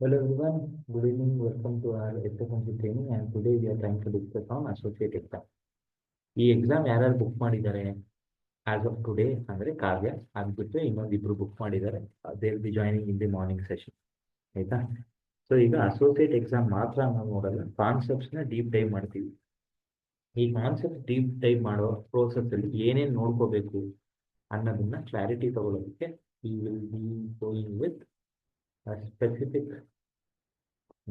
Hello everyone, good evening. Welcome to our SFMC training, and today we are trying to discuss on associate exam. ಈ exam ಯಾರ್ಯಾರು book ಮಾಡಿದ್ದಾರೆ as of today ಅಂದ್ರೆ ಕಾವ್ಯ ಆಗ್ಬಿಟ್ಟು ಇನ್ನೊಂದಿಬ್ರು book ಮಾಡಿದ್ದಾರೆ. They will be joining in the morning session. ಆಯ್ತಾ? So ಈಗ associate exam ಮಾತ್ರ ನಾವು ನೋಡಲ್ಲ, ಕಾನ್ಸೆಪ್ಟ್ಸ್ನ ಡೀಪ್ ಡೈವ್ ಮಾಡ್ತೀವಿ. ಈ ಕಾನ್ಸೆಪ್ಟ್ ಡೀಪ್ ಡೈವ್ ಮಾಡೋ ಪ್ರೋಸೆಸ್ ಅಲ್ಲಿ ಏನೇನು ನೋಡ್ಕೋಬೇಕು ಅನ್ನೋದನ್ನ ಕ್ಲಾರಿಟಿ ತಗೊಳ್ಳೋದಕ್ಕೆ we will be going with specific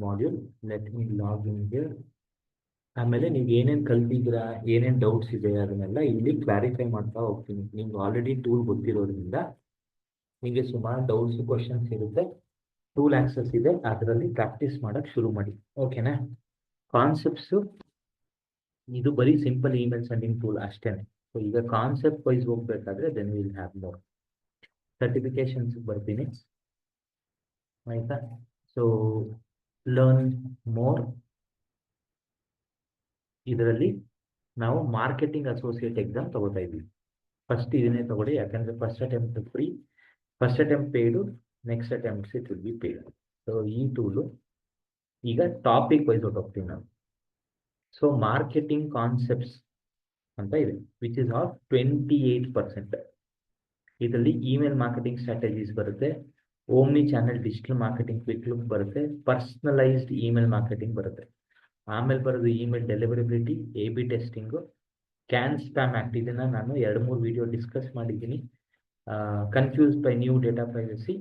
module. Let me log in here. ಆಮೇಲೆ ನೀವು ಏನೇನು ಕಲ್ತಿದ್ದೀರಾ, ಏನೇನು ಡೌಟ್ಸ್ ಇದೆ ಅದನ್ನೆಲ್ಲ ಇಲ್ಲಿ ಕ್ಲಾರಿಫೈ ಮಾಡ್ತಾ ಹೋಗ್ತೀನಿ. ನಿಮ್ಗೆ ಆಲ್ರೆಡಿ ಟೂಲ್ ಗೊತ್ತಿರೋದ್ರಿಂದ ನಿಮಗೆ ಸುಮಾರು ಡೌಟ್ಸ್ ಕ್ವಶನ್ಸ್ ಇರುತ್ತೆ. ಟೂಲ್ ಆಕ್ಸಸ್ ಇದೆ, ಅದರಲ್ಲಿ ಪ್ರಾಕ್ಟೀಸ್ ಮಾಡಕ್ ಶುರು ಮಾಡಿ. ಓಕೆನಾ? ಕಾನ್ಸೆಪ್ಟ್ಸು ಇದು ಬರೀ ಸಿಂಪಲ್ ಇಮೇಲ್ ಸೆಂಡಿಂಗ್ ಟೂಲ್ ಅಷ್ಟೇನೆ. ಸೊ ಈಗ ಕಾನ್ಸೆಪ್ಟ್ ವೈಸ್ ಹೋಗ್ಬೇಕಾದ್ರೆ then will have more. Certifications ಬರ್ತೀನಿ. ಆಯ್ತಾ? ಸೊ ಲರ್ನ್ ಮೋರ್ ಇದರಲ್ಲಿ ನಾವು ಮಾರ್ಕೆಟಿಂಗ್ ಅಸೋಸಿಯೇಟ್ ಎಕ್ಸಾಮ್ ತಗೋತಾ ಇದ್ವಿ. ಫಸ್ಟ್ ಇದನ್ನೇ ತಗೊಳ್ಳಿ, ಯಾಕಂದ್ರೆ first attempt free, first attempt paid, next attempts it will be paid. So ಈ ಟೂಲು ಈಗ ಟಾಪಿಕ್ ವೈಸ್ ಹೋಗ್ತೀವಿ ನಾವು. ಸೊ ಮಾರ್ಕೆಟಿಂಗ್ ಕಾನ್ಸೆಪ್ಟ್ಸ್ ಅಂತ ಇದೆ, ವಿಚ್ ಇಸ್ ಆಫ್ 28%. ಇದರಲ್ಲಿ ಇಮೇಲ್ ಮಾರ್ಕೆಟಿಂಗ್ ಸ್ಟ್ರಾಟಜೀಸ್ ಬರುತ್ತೆ, omni channel digital marketing quick look ಬರುತ್ತೆ, personalised email marketing ಬರುತ್ತೆ. ಆಮೇಲೆ ಬರೋದು email deliverability, A/B testing, CAN SPAM Act. ಇದನ್ನ ನಾನು 2-3 ವಿಡಿಯೋ ಡಿಸ್ಕಸ್ ಮಾಡಿದ್ದೀನಿ. Confuse by new data privacy,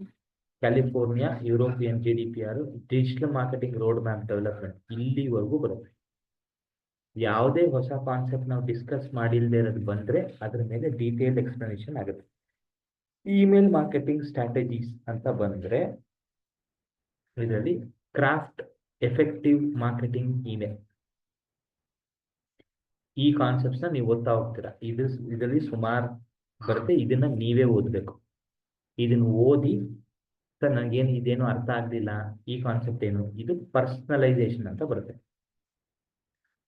California, European GDPR, digital marketing road map development, ಇಲ್ಲಿವರೆಗೂ ಬರುತ್ತೆ. ಯಾವುದೇ ಹೊಸ ಕಾನ್ಸೆಪ್ಟ್ ನಾವು ಡಿಸ್ಕಸ್ ಮಾಡಿಲ್ಲದೆ ಇರೋದು ಬಂದರೆ ಅದ್ರ ಮೇಲೆ ಡೀಟೇಲ್ ಎಕ್ಸ್ಪ್ಲನೇಷನ್ ಆಗುತ್ತೆ. ಇಮೇಲ್ ಮಾರ್ಕೆಟಿಂಗ್ ಸ್ಟ್ರಾಟಜೀಸ್ ಅಂತ ಬಂದರೆ ಇದರಲ್ಲಿ ಕ್ರಾಫ್ಟ್ ಎಫೆಕ್ಟಿವ್ ಮಾರ್ಕೆಟಿಂಗ್ ಇಮೇಲ್, ಈ ಕಾನ್ಸೆಪ್ಟ್ಸ್ನ ನೀವು ಓದ್ತಾ ಹೋಗ್ತೀರಾ. ಇದರಲ್ಲಿ ಸುಮಾರು ಬರುತ್ತೆ, ಇದನ್ನ ನೀವೇ ಓದಬೇಕು. ಇದನ್ನ ಓದಿ ಸರ್ ನನಗೇನು ಇದೇನು ಅರ್ಥ ಆಗಲಿಲ್ಲ, ಈ ಕಾನ್ಸೆಪ್ಟ್ ಏನು, ಇದು ಪರ್ಸನಲೈಸೇಷನ್ ಅಂತ ಬರುತ್ತೆ.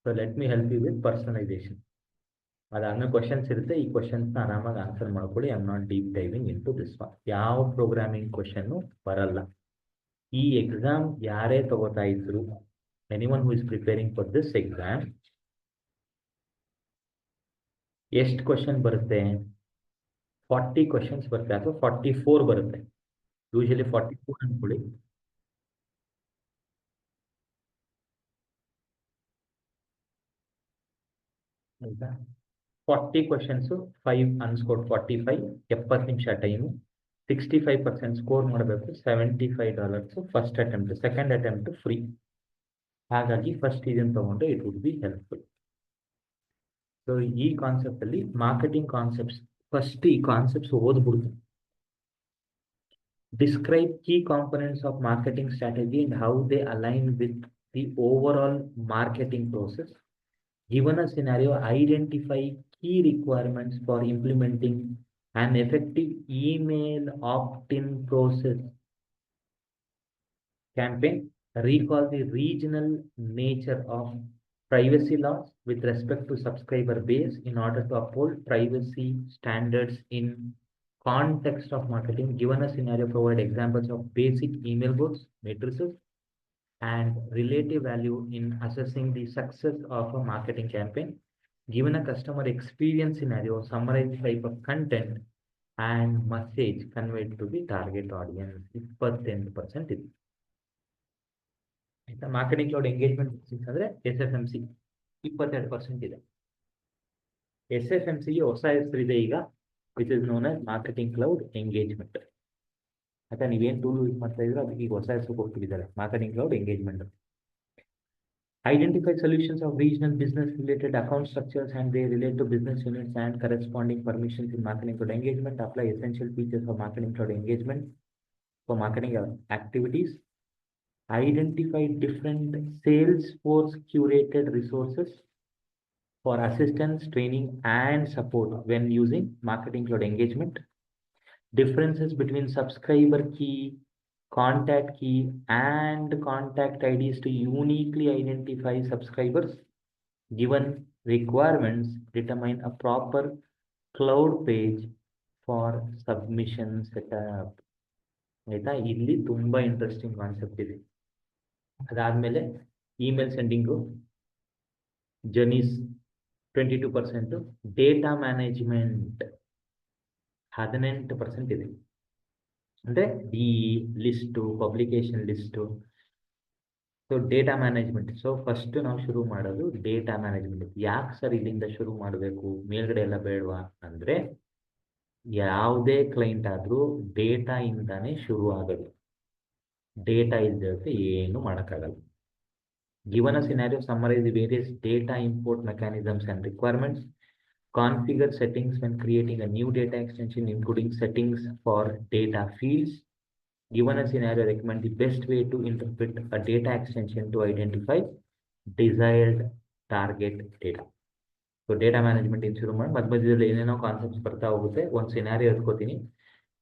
So let me help you with personalisation. ಅದಾದ್ಮೇಲೆ ಕ್ವಶನ್ಸ್ ಇರುತ್ತೆ, ಈ ಕ್ವಶನ್ಸ್ನ ಆರಾಮಾಗಿ ಆನ್ಸರ್ ಮಾಡ್ಕೊಳ್ಳಿ. I am not deep diving into this one. ಯಾವ ಪ್ರೋಗ್ರಾಮಿಂಗ್ ಕ್ವಶನ್ನು ಬರಲ್ಲ. ಈ ಎಕ್ಸಾಮ್ ಯಾರೇ ತಗೋತಾ ಇದ್ರು, anyone who is preparing for this exam, ಎಷ್ಟು ಕ್ವಶನ್ ಬರುತ್ತೆ? 40 ಕ್ವಶನ್ಸ್ ಬರುತ್ತೆ, ಅಥವಾ 44 ಬರುತ್ತೆ. ಯೂಶಲಿ 44 ಅನ್ಕೊಳ್ಳಿ. ಆಯ್ತಾ? 40 ಕ್ವಶನ್ಸು 5 ಅನ್ಸ್ಕೋಟ್ 45, 70 ನಿಮಿಷ ಟೈಮು, 65% ಸ್ಕೋರ್ ಮಾಡಬೇಕು, $75 first attempt, second attempt free. ಹಾಗಾಗಿ ಫಸ್ಟ್ ಇದನ್ನು ತಗೊಂಡ್ರೆ it would be helpful. So ಈ ಕಾನ್ಸೆಪ್ಟ್ ಅಲ್ಲಿ ಮಾರ್ಕೆಟಿಂಗ್ ಕಾನ್ಸೆಪ್ಟ್ಸ್, ಫಸ್ಟ್ ಈ concepts ಓದ್ಬಿಡ್ತು. Describe key components of marketing strategy and how they align with the overall marketing process. Given a scenario, identify key requirements for implementing an effective email opt-in process campaign. Recall the regional nature of privacy laws with respect to subscriber base in order to uphold privacy standards in context of marketing. Given a scenario, provide examples of basic email boards, matrices, and relative value in assessing the success of a marketing campaign. Given a customer experience scenario, summarize type of content and message conveyed to the target audience. 28% ಇದೆ. ಆಯ್ತಾ? Marketing cloud engagement ಅಂದ್ರೆ SFMC 22% ಇದೆ. SFMCಗೆ ಹೊಸ ಹೆಸರಿದೆ ಈಗ, which is known as marketing cloud engagement. ಆಯ್ತಾ? ನೀವೇನು tool use ಮಾಡ್ತಾ ಇದ್ರೆ ಅದಕ್ಕೆ ಈಗ ಹೊಸ ಹೆಸರು ಕೊಟ್ಟಿದ್ದಾರೆ, marketing cloud engagement. Identify solutions of regional business related account structures and they relate to business units and corresponding permissions in marketing cloud engagement. Apply essential features of marketing cloud engagement for marketing activities. Identify different Salesforce curated resources for assistance, training, and support when using marketing cloud engagement. Differences between subscriber key, contact key, and contact IDs to uniquely identify subscribers. Given requirements, determine a proper cloud page for submission setup. ಆಯ್ತಾ? ಇಲ್ಲಿ ತುಂಬಾ interesting concept ಇದೆ. ಅದಾದಮೇಲೆ email ಸೆಂಡಿಂಗು journeys 22%, data management 18% ಇದೆ. ಅಂದರೆ D list, publication list. So data management. So first ನಾವು ಶುರು ಮಾಡೋದು ಡೇಟಾ ಮ್ಯಾನೇಜ್ಮೆಂಟ್. ಯಾಕೆ ಸರ್ ಇಲ್ಲಿಂದ ಶುರು ಮಾಡಬೇಕು, ಮೇಲ್ಗಡೆ ಎಲ್ಲ ಬೇಡವಾ ಅಂದರೆ, ಯಾವುದೇ ಕ್ಲೈಂಟ್ ಆದರೂ ಡೇಟಾ ಇಂದಾನೇ ಶುರು ಆಗೋದು. ಡೇಟಾ ಇಲ್ಲದೆ ಏನು ಮಾಡೋಕ್ಕಾಗಲ್ಲ. Given a scenario, summarize the various data import mechanisms and requirements. Configure settings when creating a new data extension, including settings for data fields. Given a scenario, recommend the best way to interpret a data extension to identify desired target data. So data management in ಶುರು ಮಾಡಿ ಮಧ್ಯದಲ್ಲಿ ಏನೇನೋ concepts ಬರ್ತಾ ಹೋಗುತ್ತೆ. ಒಂದು scenario ಎತ್ಕೋತೀನಿ.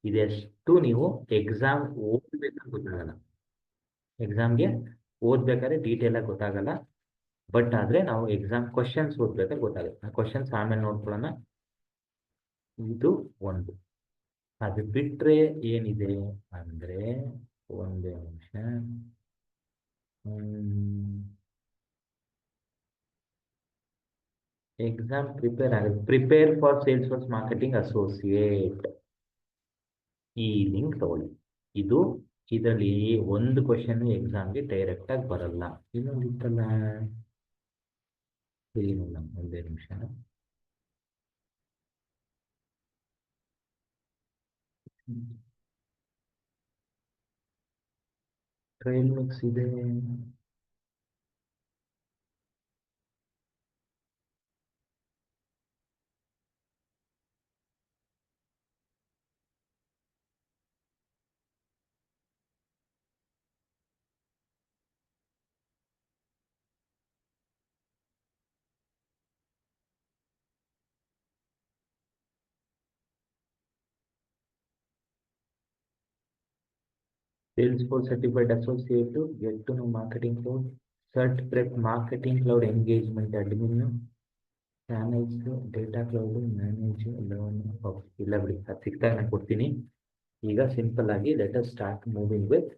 ಇದೆಷ್ಟು ನೀವು exam ಓದಬೇಕಾದ್ರೆ ಗೊತ್ತಾಗಲ್ಲ. ಎಕ್ಸಾಮ್ಗೆ ಓದ್ಬೇಕಾದ್ರೆ ಡೀಟೇಲ್ ಆಗಿ ಗೊತ್ತಾಗಲ್ಲ. ಬಟ್ ಆದರೆ ನಾವು ಎಕ್ಸಾಮ್ ಕ್ವಶನ್ಸ್ ಓದ್ಬೇಕಾದ್ರೆ ಗೊತ್ತಾಗುತ್ತೆ. ಆ ಕ್ವಶನ್ಸ್ ಆಮೇಲೆ ನೋಡ್ಕೊಳ್ಳೋಣ. ಇದು ಒಂದು. ಅದು ಬಿಟ್ಟರೆ ಏನಿದೆ ಅಂದರೆ, ಒಂದೇ ನಿಮಿಷ. ಎಕ್ಸಾಮ್ ಪ್ರಿಪೇರ್ ಆಗುತ್ತೆ. ಪ್ರಿಪೇರ್ ಫಾರ್ ಸೇಲ್ಸ್ಫೋರ್ಸ್ ಮಾರ್ಕೆಟಿಂಗ್ ಅಸೋಸಿಯೇಟ್, ಈ ಲಿಂಕ್ ತಗೊಳ್ಳಿ. ಇದರಲ್ಲಿ ಒಂದು ಕ್ವಶನ್ ಎಕ್ಸಾಮ್ಗೆ ಡೈರೆಕ್ಟ್ ಆಗಿ ಬರಲ್ಲ. ಇನ್ನೊಂದು ಇತ್ತಲ್ಲ, ಇಲ್ಲ, ಒಂದೇ ನಿಮಿಷ. ಟ್ರೈಲ್ ಮಿಕ್ಸ್ ಇದೆ. Salesforce certified associate, get to know marketing cloud, cert prep marketing cloud engagement admin, channels, data cloud, manage, learn, ಇಲ್ಲ ಬಿಡಿ, ಅದು ಸಿಕ್ತಾಗ ನಾನು ಕೊಡ್ತೀನಿ. ಈಗ ಸಿಂಪಲ್ ಆಗಿ let us start moving with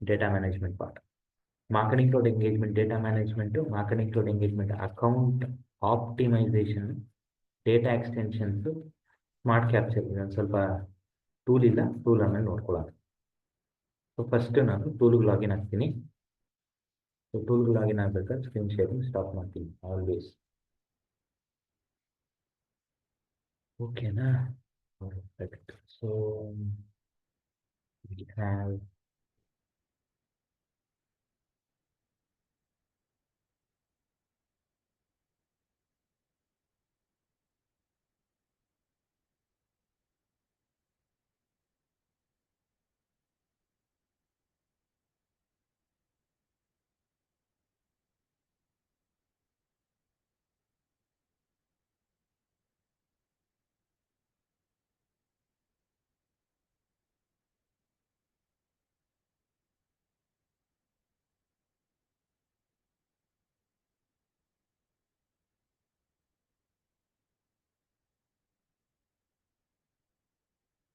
data management part. Marketing cloud engagement, data management, marketing cloud engagement, account optimisation, data extensions, smart capture. ಇದೊಂದು ಸ್ವಲ್ಪ tool ಇಲ್ಲ, ಟೂಲ್ ಆಮೇಲೆ ನೋಡ್ಕೊಳ್ಳೋಣ. ಸೊ ಫಸ್ಟ್ ನಾನು ಟೂಲ್ಗೆ ಲಾಗಿನ್ ಆಗ್ತೀನಿ. ಸೊ ಟೂಲ್ಗೆ ಲಾಗಿನ್ ಆಗ್ಬೇಕಾದ್ರೆ ಸ್ಕ್ರೀನ್ ಶೇರಿಂಗ್ ಸ್ಟಾಪ್ ಮಾಡ್ತೀನಿ always. ಓಕೆನಾ? ಪರ್ಫೆಕ್ಟ್. ಸೊ we have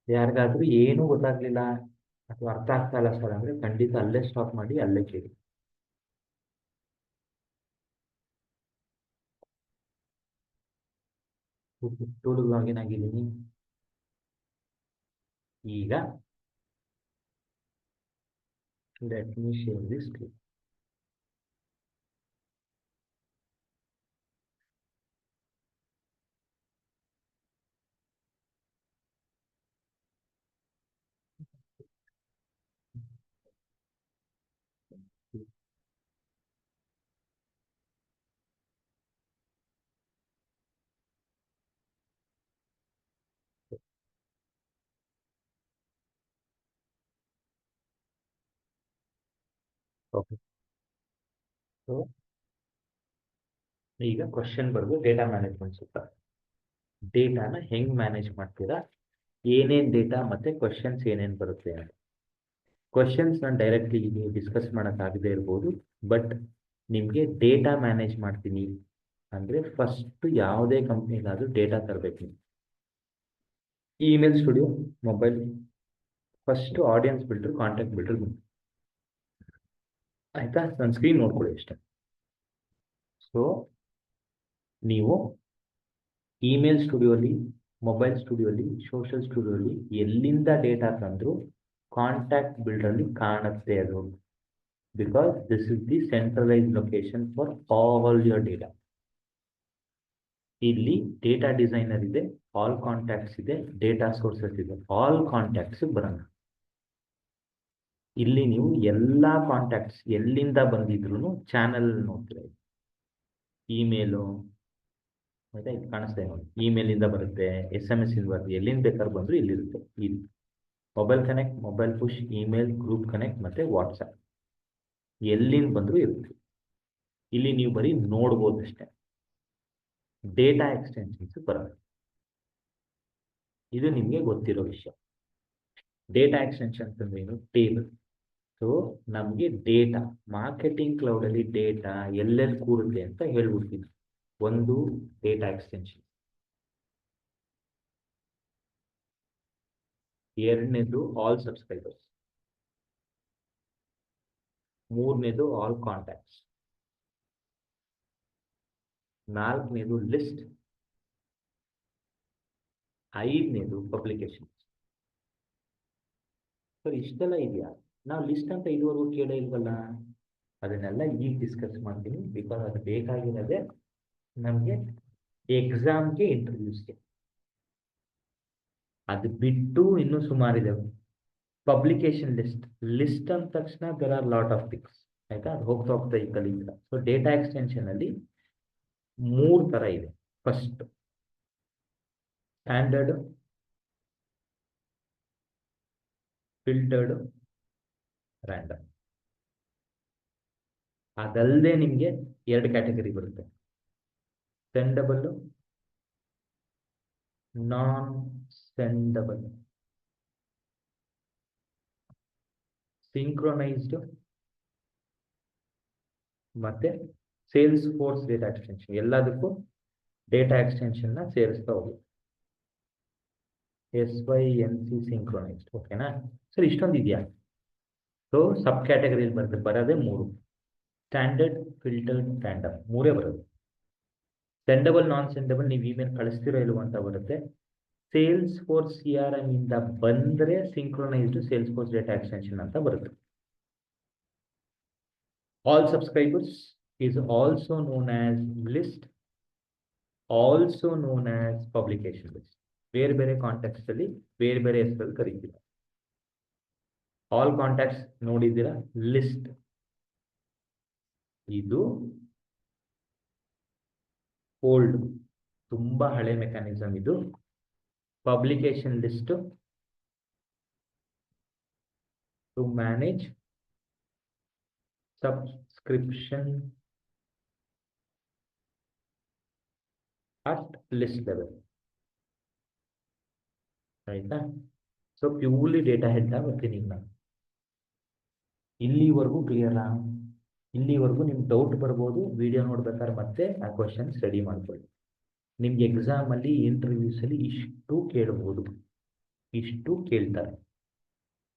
ಯಾರಿಗಾದ್ರೂ ಏನೂ ಗೊತ್ತಾಗ್ಲಿಲ್ಲ ಅಥವಾ ಅರ್ಥ ಆಗ್ತಾ ಇಲ್ಲ ಸರ್ ಅಂದರೆ ಖಂಡಿತ ಅಲ್ಲೇ ಸ್ಟಾಪ್ ಮಾಡಿ, ಅಲ್ಲೇ ಕೇಳಿ. ಟೂಲ್ಗೆ ಲಾಗಿನ್ ಆಗಿದ್ದೀನಿ. ಈಗ let me share this screen. Okay. So ಈಗ ಕ್ವಶನ್ ಬರೋದು ಡೇಟಾ ಮ್ಯಾನೇಜ್ಮೆಂಟ್ ಸುತ್ತ. ಡೇಟಾನ ಹೆಂಗೆ ಮ್ಯಾನೇಜ್ ಮಾಡ್ತೀರಾ, ಏನೇನು ಡೇಟಾ ಮತ್ತು ಕ್ವಶನ್ಸ್ ಏನೇನು ಬರುತ್ತೆ ಅಂತ. ಕ್ವಶನ್ಸ್ ನಾನು ಡೈರೆಕ್ಟ್ಲಿ ನೀವು ಡಿಸ್ಕಸ್ ಮಾಡೋಕ್ಕಾಗದೇ ಇರ್ಬೋದು. ಬಟ್ ನಿಮಗೆ ಡೇಟಾ ಮ್ಯಾನೇಜ್ ಮಾಡ್ತೀನಿ ಅಂದರೆ ಫಸ್ಟು ಯಾವುದೇ ಕಂಪ್ನಿಗಾದರೂ ಡೇಟಾ ತರಬೇಕು ನೀವು. Email studio, mobile, first audience ಬಿಲ್ಡ್ರು, contact ಬಿಲ್ಡ್ರು. ಆಯ್ತಾ? ನನ್ನ ಸ್ಕ್ರೀನ್ ನೋಡ್ಕೊಳ್ಳಿ ಅಷ್ಟೇ. ಸೊ ನೀವು ಇಮೇಲ್ ಸ್ಟುಡಿಯೋಲಿ, ಮೊಬೈಲ್ ಸ್ಟುಡಿಯೋಲಿ, ಸೋಷಿಯಲ್ ಸ್ಟುಡಿಯೋಲಿ ಎಲ್ಲಿಂದ ಡೇಟಾ ತಂದರೂ ಕಾಂಟ್ಯಾಕ್ಟ್ ಬಿಲ್ಡರಲ್ಲಿ ಕಾಣುತ್ತೆ ಅದು. Because this is the centralise location for all your data. ಇಲ್ಲಿ ಡೇಟಾ ಡಿಸೈನರ್ ಇದೆ, ಆಲ್ ಕಾಂಟ್ಯಾಕ್ಟ್ಸ್ ಇದೆ, ಡೇಟಾ ಸೋರ್ಸಸ್ ಇದೆ. ಆಲ್ ಕಾಂಟ್ಯಾಕ್ಟ್ಸ್ ಬರೋಣ. ಇಲ್ಲಿ ನೀವು ಎಲ್ಲ ಕಾಂಟ್ಯಾಕ್ಟ್ಸ್ ಎಲ್ಲಿಂದ ಬಂದಿದ್ರು ಚಾನಲ್ ನೋಡ್ತೀರ. ಇಮೇಲು ಆಯ್ತಾ, ಇದು ಕಾಣಿಸ್ತಾ ನೋಡಿ. ಇಮೇಲಿಂದ ಬರುತ್ತೆ, SMS ಇಂದ ಬರುತ್ತೆ, ಎಲ್ಲಿಂದ ಬೇಕಾದ್ರೂ ಬಂದರೂ ಇಲ್ಲಿರುತ್ತೆ. ಇಲ್ಲಿ mobile connect, mobile push, email, group connect ಮತ್ತು ವಾಟ್ಸಪ್ ಎಲ್ಲಿಂದ ಬಂದರೂ ಇರುತ್ತೆ. ಇಲ್ಲಿ ನೀವು ಬರೀ ನೋಡ್ಬೋದು ಅಷ್ಟೇ. ಡೇಟಾ ಎಕ್ಸ್ಟೆನ್ಷನ್ಸ್ ಬರುತ್ತೆ. ಇದು ನಿಮಗೆ ಗೊತ್ತಿರೋ ವಿಷಯ. ಡೇಟಾ ಎಕ್ಸ್ಟೆನ್ಷನ್ಸ್ ಅಂದ್ರೆ ಏನು? ಟೇಬಲ್. ಸೊ ನಮಗೆ ಡೇಟಾ, ಮಾರ್ಕೆಟಿಂಗ್ ಕ್ಲೌಡಲ್ಲಿ ಡೇಟಾ ಎಲ್ಲೆಲ್ಲಿ ಕೂರುತ್ತೆ ಅಂತ ಹೇಳ್ಬಿಡ್ತೀನಿ. ಒಂದು ಡೇಟಾ ಎಕ್ಸ್ಟೆನ್ಷನ್, ಎರಡನೇದು ಆಲ್ ಸಬ್ಸ್ಕ್ರೈಬರ್ಸ್, ಮೂರನೇದು ಆಲ್ ಕಾಂಟ್ಯಾಕ್ಟ್ಸ್, ನಾಲ್ಕನೇದು ಲಿಸ್ಟ್, ಐದನೇದು ಪಬ್ಲಿಕೇಶನ್. ಸರ್ ಇಷ್ಟೆಲ್ಲ ಇದೆಯಾ? ನಾವು ಲಿಸ್ಟ್ ಅಂತ ಇದುವರೆಗೂ ಕೇಳೇ ಇಲ್ವಲ್ಲ. ಅದನ್ನೆಲ್ಲ ಈಗ ಡಿಸ್ಕಸ್ ಮಾಡ್ತೀನಿ. ಬಿಕಾಸ್ ಅದು ಬೇಕಾಗಿರೋದೇ ನಮಗೆ ಎಕ್ಸಾಮ್ಗೆ, ಇಂಟರ್ವ್ಯೂಸ್ಗೆ. ಅದು ಬಿಟ್ಟು ಇನ್ನೂ ಸುಮಾರಿದೆ. ಪಬ್ಲಿಕೇಶನ್ ಲಿಸ್ಟ್, ಲಿಸ್ಟ್ ಅಂದ ತಕ್ಷಣ there are lot of things. ಆಯ್ತಾ? ಅದು ಹೋಗ್ತಾ ಹೋಗ್ತಾ ಈ ಕಲಿಯಿಂದ. ಸೊ ಡೇಟಾ ಎಕ್ಸ್ಟೆನ್ಷನ್ ಅಲ್ಲಿ 3 ಥರ ಇದೆ. First standard, filtered, random. ಅದಲ್ಲದೆ ನಿಮಗೆ 2 ಕ್ಯಾಟಗರಿ ಬರುತ್ತೆ, ಸೆಂಡಬಲ್, ನಾನ್ ಸೆಂಡಬಲ್, ಸಿಂಕ್ರೊನೈಸ್ಡ್ ಮತ್ತೆ ಸೇಲ್ಸ್ ಫೋರ್ಸ್ ಡೇಟಾ ಎಕ್ಸ್ಟೆನ್ಷನ್. ಎಲ್ಲದಕ್ಕೂ ಡೇಟಾ ಎಕ್ಸ್ಟೆನ್ಷನ್ನ ಸೇರಿಸ್ತಾ ಹೋಗಿ. SYNC synchronised. ಓಕೆನಾ ಸರ್? ಇಷ್ಟೊಂದು ಇದೆಯಾ? ಸೊ ಸಬ್ ಕ್ಯಾಟಗರಿಯಲ್ಲಿ ಬರೋದೇ 3: ಸ್ಟ್ಯಾಂಡರ್ಡ್, ಫಿಲ್ಟರ್ಡ್, ರ್ಯಾಂಡಮ್. 3 ಬರೋದು. ಸೆಂಡಬಲ್, ನಾನ್ ಸೆಂಡಬಲ್ ನೀವು ಇಮೇಲ್ ಕಳಿಸ್ತಿರೋ ಇಲ್ವೋ ಅಂತ ಬರುತ್ತೆ. ಸೇಲ್ಸ್ ಫೋರ್ಸ್ CRM ಇಂದ ಬಂದರೆ synchronized Salesforce data extension ಅಂತ ಬರುತ್ತೆ. All subscribers is also known as list, also known as publication list. ಬೇರೆ ಬೇರೆ ಕಾಂಟ್ಯಾಕ್ಟ್ಸ್ ಅಲ್ಲಿ ಬೇರೆ ಬೇರೆ ಹೆಸರಲ್ಲಿ ಕರೀತೀರ. ಆಲ್ ಕಾಂಟ್ಯಾಕ್ಟ್ಸ್ ನೋಡಿದ್ದೀರಾ? ಲಿಸ್ಟ್ ಇದು ಓಲ್ಡ್, ತುಂಬಾ ಹಳೆ ಮೆಕ್ಯಾನಿಸಮ್ ಇದು. Publication list to manage subscription at list level. ಆಯ್ತಾ? ಸೊ ಪ್ಯೂರ್ಲಿ ಡೇಟಾ ಹೇಳ್ತಾ ಬರ್ತೀನಿ ನಾನು. ಇಲ್ಲಿವರೆಗೂ ಕ್ಲಿಯರಾ? ಇಲ್ಲಿವರೆಗೂ ನಿಮ್ಗೆ ಡೌಟ್ ಬರ್ಬೋದು. ವಿಡಿಯೋ ನೋಡ್ಬೇಕಾದ್ರೆ ಮತ್ತೆ ಆ ಕ್ವಶನ್ಸ್ ರೆಡಿ ಮಾಡ್ಕೊಳ್ಳಿ. ನಿಮ್ಗೆ ಎಕ್ಸಾಮಲ್ಲಿ, ಇಂಟರ್ವ್ಯೂಸಲ್ಲಿ ಇಷ್ಟು ಕೇಳ್ಬೋದು, ಇಷ್ಟು ಕೇಳ್ತಾರೆ.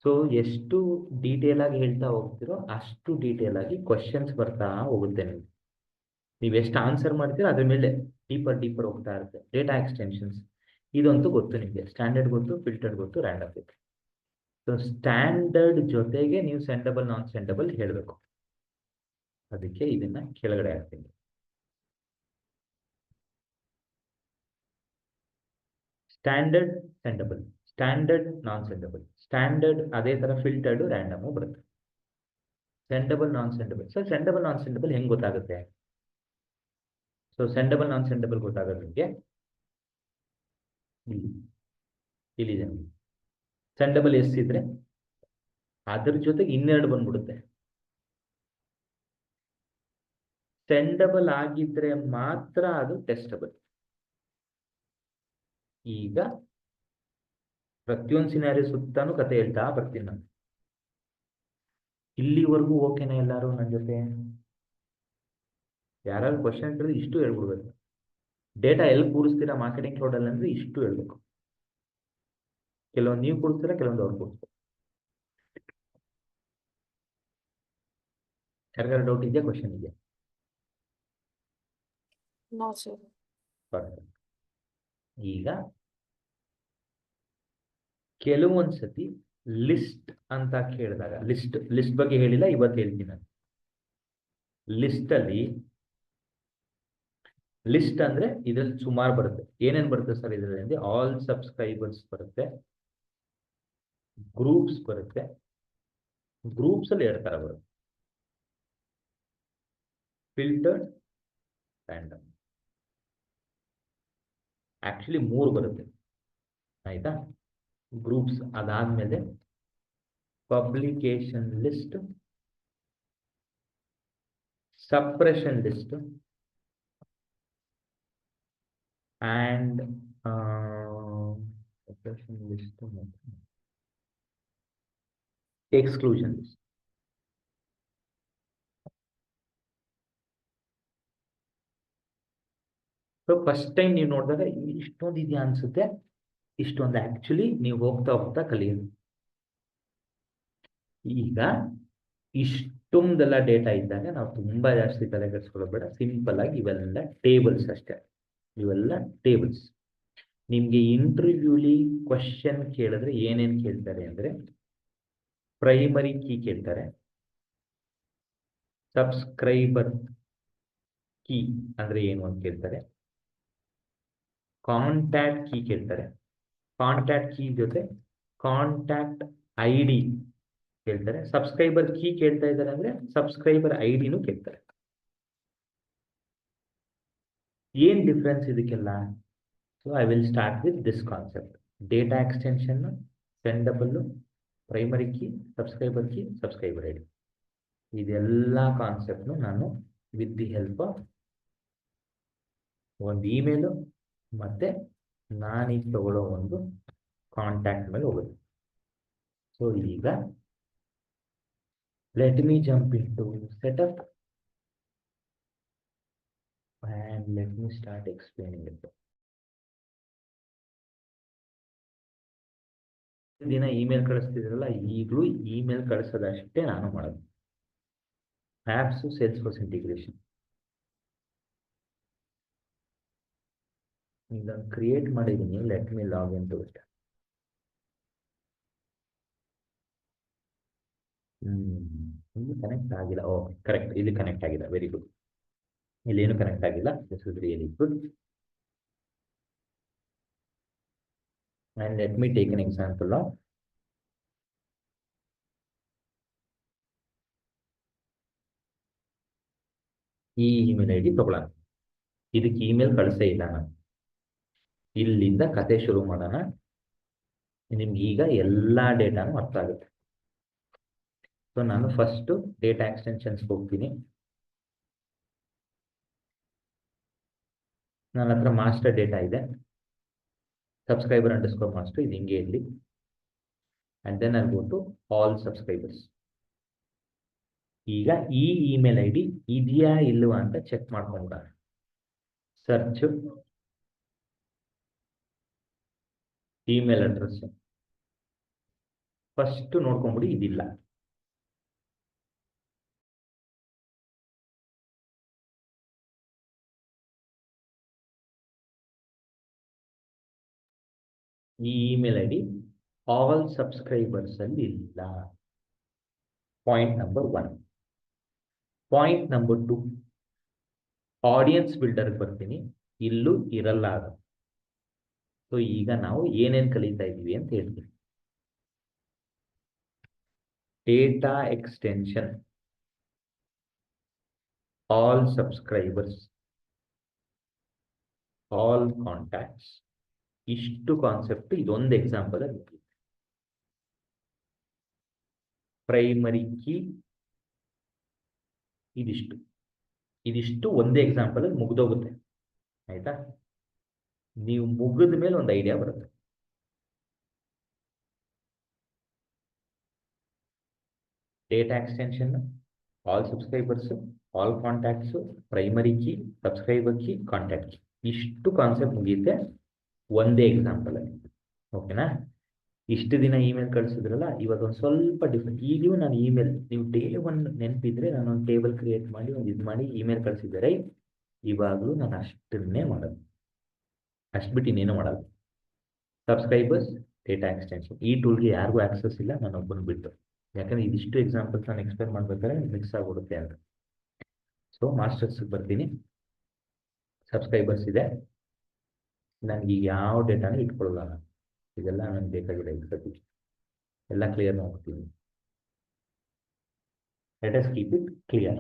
ಸೊ ಎಷ್ಟು ಡೀಟೇಲ್ ಆಗಿ ಹೇಳ್ತಾ ಹೋಗ್ತಿರೋ ಅಷ್ಟು ಡೀಟೇಲ್ ಆಗಿ ಕ್ವಶನ್ಸ್ ಬರ್ತಾ ಹೋಗುತ್ತೆ. ನೀವು ಎಷ್ಟು ಆನ್ಸರ್ ಮಾಡ್ತೀರೋ ಅದ್ರ ಮೇಲೆ ಡೀಪರ್ ಹೋಗ್ತಾ ಇರುತ್ತೆ. ಡೇಟಾ ಎಕ್ಸ್ಟೆನ್ಷನ್ಸ್ ಇದಂತೂ ಗೊತ್ತು ನಿಮಗೆ. ಸ್ಟ್ಯಾಂಡರ್ಡ್ ಗೊತ್ತು, ಫಿಲ್ಟರ್ಡ್ ಗೊತ್ತು, ರ್ಯಾಂಡಮ್ ಗೊತ್ತು. ಸೊ ಸ್ಟ್ಯಾಂಡರ್ಡ್ ಜೊತೆಗೆ ನೀವು ಸೆಂಡಬಲ್, ನಾನ್ ಸೆಂಡಬಲ್ ಹೇಳಬೇಕು. ಅದಕ್ಕೆ ಇದನ್ನ ಕೆಳಗಡೆ ಹಾಕ್ತೀನಿ. ಸ್ಟ್ಯಾಂಡರ್ಡ್, ಸೆಂಡಬಲ್, ಸ್ಟ್ಯಾಂಡರ್ಡ್, ನಾನ್ ಸೆಂಡಬಲ್, ಸ್ಟ್ಯಾಂಡರ್ಡ್ ಅದೇ ತರ ಫಿಲ್ಟರ್ಡ್, ರ್ಯಾಂಡಮ್ ಬರುತ್ತೆ. ಸೆಂಡಬಲ್, ನಾನ್ ಸೆಂಡಬಲ್. ಸೊ ಸೆಂಡಬಲ್, ನಾನ್ ಸೆಂಡಬಲ್ ಹೆಂಗ್ ಗೊತ್ತಾಗುತ್ತೆ? ಸೊ ಸೆಂಡಬಲ್, ನಾನ್ ಸೆಂಡಬಲ್ ಗೊತ್ತಾಗೋದು ನಿಮಗೆ ಇಲ್ಲಿದೆ. ಸೆಂಡಬಲ್ ಎಷ್ಟಿದ್ರೆ ಅದ್ರ ಜೊತೆಗೆ 2 ಬಂದ್ಬಿಡುತ್ತೆ. ಸೆಂಡಬಲ್ ಆಗಿದ್ರೆ ಮಾತ್ರ ಅದು ಟೆಸ್ಟಬಲ್. ಈಗ ಪ್ರತಿಯೊಂದು ಸಿನಾರಿಯೋ ಸುತ್ತಾನು ಕತೆ ಹೇಳ್ತಾ ಬರ್ತೀನಿ ನಾನು. ಇಲ್ಲಿವರೆಗೂ ಓಕೆನಾ ಎಲ್ಲರೂ ನನ್ನ ಜೊತೆ? ಯಾರು ಕ್ವಶನ್ ಕೇಳಿದ್ರೆ ಇಷ್ಟು ಹೇಳ್ಬಿಡ್ಬೇಕು. ಡೇಟಾ ಎಲ್ಲಿ ಕೂರಿಸ್ತೀರಾ ಮಾರ್ಕೆಟಿಂಗ್ ಕ್ಲೌಡಲ್ಲಿ ಅಂದ್ರೆ ಇಷ್ಟು ಹೇಳ್ಬೇಕು. ಕೆಲವೊಂದು ನೀವು ಕೂರಿಸ್ತೀರಾ, ಕೆಲವೊಂದು ಅವ್ರು ಕೂರಿಸ್ತಾರೆ. ಯಾರಿಗಾರು ಡೌಟ್ ಇದೆಯಾ, ಕ್ವಶನ್ ಇದೆಯಾ? No, sir. Perfect. ಈಗ ಕೆಲವೊಂದ್ಸತಿ ಲಿಸ್ಟ್ ಅಂತ ಕೇಳಿದಾಗ, ಲಿಸ್ಟ್ ಬಗ್ಗೆ ಹೇಳಿಲ್ಲ, ಇವತ್ತು ಹೇಳ್ತೀನಿ ನಾನು. ಲಿಸ್ಟ್ ಅಲ್ಲಿ, ಲಿಸ್ಟ್ ಅಂದ್ರೆ ಇದ್ರಲ್ಲಿ ಸುಮಾರು ಬರುತ್ತೆ. ಏನೇನ್ ಬರುತ್ತೆ ಸರ್ ಇದರಲ್ಲಿ ಅಂದ್ರೆ, ಆಲ್ ಸಬ್ಸ್ಕ್ರೈಬರ್ಸ್ ಬರುತ್ತೆ, ಗ್ರೂಪ್ಸ್ ಬರುತ್ತೆ. ಗ್ರೂಪ್ಸ್ ಅಲ್ಲಿ 2 ತರ ಬರುತ್ತೆ, ಫಿಲ್ಟರ್ಡ್, ರ್ಯಾಂಡಮ್. ಆಕ್ಚುಲಿ 3 ಬರುತ್ತೆ, ಆಯ್ತಾ? ಗ್ರೂಪ್ಸ್ ಅದಾದ್ಮೇಲೆ publication list, suppression list and suppression list, exclusion list. So first time ನೀವು ನೋಡಿದಾಗ ಇಷ್ಟೊಂದು ಇದೆಯಾ ಅನ್ಸುತ್ತೆ. ಇಷ್ಟೊಂದು ಆಕ್ಚುಲಿ ನೀವು ಹೋಗ್ತಾ ಹೋಗ್ತಾ ಕಲಿಯೋದು. ಈಗ ಇಷ್ಟೊಂದೆಲ್ಲ ಡೇಟಾ ಇದ್ದಾಗ ನಾವು ತುಂಬಾ ಜಾಸ್ತಿ ತಲೆ ಕೆಡಿಸ್ಕೊಳ್ಳೋದು, ಸಿಂಪಲ್ ಆಗಿ ಇವೆಲ್ಲ ಟೇಬಲ್ಸ್ ಅಷ್ಟೇ. ಇವೆಲ್ಲ ಟೇಬಲ್ಸ್. ನಿಮ್ಗೆ ಇಂಟರ್ವ್ಯೂಲಿ ಕ್ವಶನ್ ಕೇಳಿದ್ರೆ ಏನೇನ್ ಕೇಳ್ತಾರೆ ಅಂದ್ರೆ, ಪ್ರೈಮರಿ ಕೀ ಕೇಳ್ತಾರೆ, ಸಬ್ಸ್ಕ್ರೈಬರ್ ಕೀ ಅಂದ್ರೆ ಏನು ಅಂತ ಕೇಳ್ತಾರೆ, ಕಾಂಟ್ಯಾಕ್ಟ್ ಕೀ ಕೇಳ್ತಾರೆ, ಕಾಂಟ್ಯಾಕ್ಟ್ ಕೀ ಜೊತೆ ಕಾಂಟ್ಯಾಕ್ಟ್ ಐ ಡಿ ಕೇಳ್ತಾರೆ, ಸಬ್ಸ್ಕ್ರೈಬರ್ ಕೀ ಕೇಳ್ತಾ ಇದ್ದಾರೆ ಅಂದ್ರೆ ಸಬ್ಸ್ಕ್ರೈಬರ್ ಐ ಡಿನೂ ಕೇಳ್ತಾರೆ. ಏನ್ ಡಿಫ್ರೆನ್ಸ್ ಇದಕ್ಕೆಲ್ಲ? So I will start with this concept. Data extension, sendable, primary key, subscriber key, subscriber I D. ಇದೆಲ್ಲ ಕಾನ್ಸೆಪ್ಟ್ನು ನಾನು ವಿತ್ ದಿ ಹೆಲ್ಪ್ ಆಫ್ ಒಂದು ಇಮೇಲು ಮತ್ತೆ ನಾನೀಗ ತಗೊಳ್ಳೋ ಒಂದು ಕಾಂಟ್ಯಾಕ್ಟ್ ಮೇಲೆ ಹೋಗುತ್ತೆ. ಸೊ ಈಗ let me jump into setup and let me start explaining it. ದಿನ ಇಮೇಲ್ ಕಳಿಸ್ತಿದ್ರಲ್ಲ, ಈಗಲೂ ಇಮೇಲ್ ಕಳಿಸೋದಷ್ಟೇ ನಾನು ಮಾಡೋದು. ಆಪ್ಸ್, ಸೇಲ್ಸ್ ಫೋರ್ಸ್ ಇಂಟಿಗ್ರೇಷನ್ ಇದನ್ನು ಕ್ರಿಯೇಟ್ ಮಾಡಿದ್ದೀನಿ. Let me log in to it. ಇಲ್ಲಿ ಕನೆಕ್ಟ್ ಆಗಿಲ್ಲ. ಓ ಕರೆಕ್ಟ್, ಇಲ್ಲಿ ಕನೆಕ್ಟ್ ಆಗಿದೆ. Very good. ಇಲ್ಲೇನು ಕನೆಕ್ಟ್ ಆಗಿಲ್ಲ. This is really good. And let me take an example of ಈ ಇಮೇಲ್ ಐ ಡಿ ತಗೊಳ್ಳೋಣ. ಇದಕ್ಕೆ ಇಮೇಲ್ ಕಳಿಸೇ ಇಲ್ಲ ನಾನು. ಇಲ್ಲಿಂದ ಕತೆ ಶುರು ಮಾಡೋಣ. ನಿಮ್ಗೆ ಈಗ ಎಲ್ಲಾ ಡೇಟಾನು ಅರ್ಥ ಆಗುತ್ತೆ. ಸೊ ನಾನು ಫಸ್ಟ್ ಡೇಟಾ ಎಕ್ಸ್ಟೆನ್ಷನ್ಸ್ ಹೋಗ್ತೀನಿ. ನನ್ನ ಹತ್ರ ಮಾಸ್ಟರ್ ಡೇಟಾ ಇದೆ, ಸಬ್ಸ್ಕ್ರೈಬರ್ ಅಂಡರ್ಸ್ಕೋರ್ ಮಾಸ್ಟರ್, ಇದು ಹಿಂಗೆ ಇರಲಿ. And then I go to all subscribers. ಈಗ ಈ ಇಮೇಲ್ ಐ ಡಿ ಇದೆಯಾ ಇಲ್ವಾ ಅಂತ ಚೆಕ್ ಮಾಡ್ಕೊಂಡ ಸರ್ಚ್ ಇಮೇಲ್ ಅಡ್ರೆಸ್ ಫಸ್ಟ್ ನೋಡ್ಕೊಂಡ್ಬಿಡಿ. ಇದಿಲ್ಲ. ಈ email I D all subscribers ಅಲ್ಲಿ ಇಲ್ಲ. Point number 1. Point number 2, audience builder ಬರ್ತೀನಿ, ಇಲ್ಲೂ ಇರಲ್ಲ ಅದು. ಸೊ ಈಗ ನಾವು ಏನೇನ್ ಕಲಿತಾ ಇದೀವಿ ಅಂತ ಹೇಳ್ತೀವಿ. Data extension, all subscribers, all contacts, ಇಷ್ಟು ಕಾನ್ಸೆಪ್ಟ್ ಇದೊಂದು ಎಕ್ಸಾಂಪಲ್ ಅಲ್ಲಿ. ಪ್ರೈಮರಿ ಕೀ ಇದಿಷ್ಟು ಒಂದೇ ಎಕ್ಸಾಂಪಲ್ ಅಲ್ಲಿ ಮುಗ್ದೋಗುತ್ತೆ. ಆಯ್ತಾ? ನೀವು ಮುಗಿದ ಮೇಲೆ ಒಂದು ಐಡಿಯಾ ಬರುತ್ತೆ. Data extension, all subscribers, all contacts, primary key, subscriber key, contact key, ಇಷ್ಟು ಕಾನ್ಸೆಪ್ಟ್ ಮುಗಿಯುತ್ತೆ ಒಂದೇ ಎಕ್ಸಾಂಪಲ್ ಅಲ್ಲಿ. ಓಕೆನಾ? ಇಷ್ಟು ದಿನ ಇಮೇಲ್ ಕಳಿಸಿದ್ರಲ್ಲ, ಇವಾಗ ಒಂದು ಸ್ವಲ್ಪ ಡಿಫ್ರೆಂಟ್. ಈಗಲೂ ನಾನು ಇಮೇಲ್, ನೀವು ಡೇ ಒನ್ ನೆನಪಿದ್ರೆ ನಾನು ಒಂದು ಟೇಬಲ್ ಕ್ರಿಯೇಟ್ ಮಾಡಿ ಒಂದು ಇದು ಮಾಡಿ ಇಮೇಲ್ ಕಳಿಸಿದ್ದೆ. ಇವಾಗಲೂ ನಾನು ಅಷ್ಟನ್ನೇ ಮಾಡೋದು, ಅಷ್ಟು ಬಿಟ್ಟು ಇನ್ನೇನು ಮಾಡಲ್ಲ. ಸಬ್ಸ್ಕ್ರೈಬರ್ಸ್, ಡೇಟಾ ಎಕ್ಸ್ಟೆನ್ಷನ್, ಈ ಟೂಲ್ಗೆ ಯಾರಿಗೂ ಆಕ್ಸೆಸ್ ಇಲ್ಲ, ನಾನು ಒಬ್ಬನು ಬಿಟ್ಟು. ಯಾಕಂದರೆ ಇದಿಷ್ಟು ಎಕ್ಸಾಂಪಲ್ಸ್ ನಾನು ಎಕ್ಸ್ಪ್ಲೇನ್ ಮಾಡ್ಬೇಕಾದ್ರೆ ಮಿಕ್ಸ್ ಆಗ್ಬಿಡುತ್ತೆ ಅಂತ. ಸೊ ಮಾಸ್ಟರ್ಸ್ಗೆ ಬರ್ತೀನಿ. ಸಬ್ಸ್ಕ್ರೈಬರ್ಸ್ ಇದೆ, ನನಗೆ ಯಾವ ಡೇಟಾನು ಇಟ್ಕೊಳ್ಳಲ್ಲ ನಾನು. ಇದೆಲ್ಲ ನನಗೆ ಬೇಕಾಗಿದೆ ಈ ಸತಿ, ಎಲ್ಲ ಕ್ಲಿಯರ್ ಮಾಡ್ತೀನಿ. Let us keep it clear.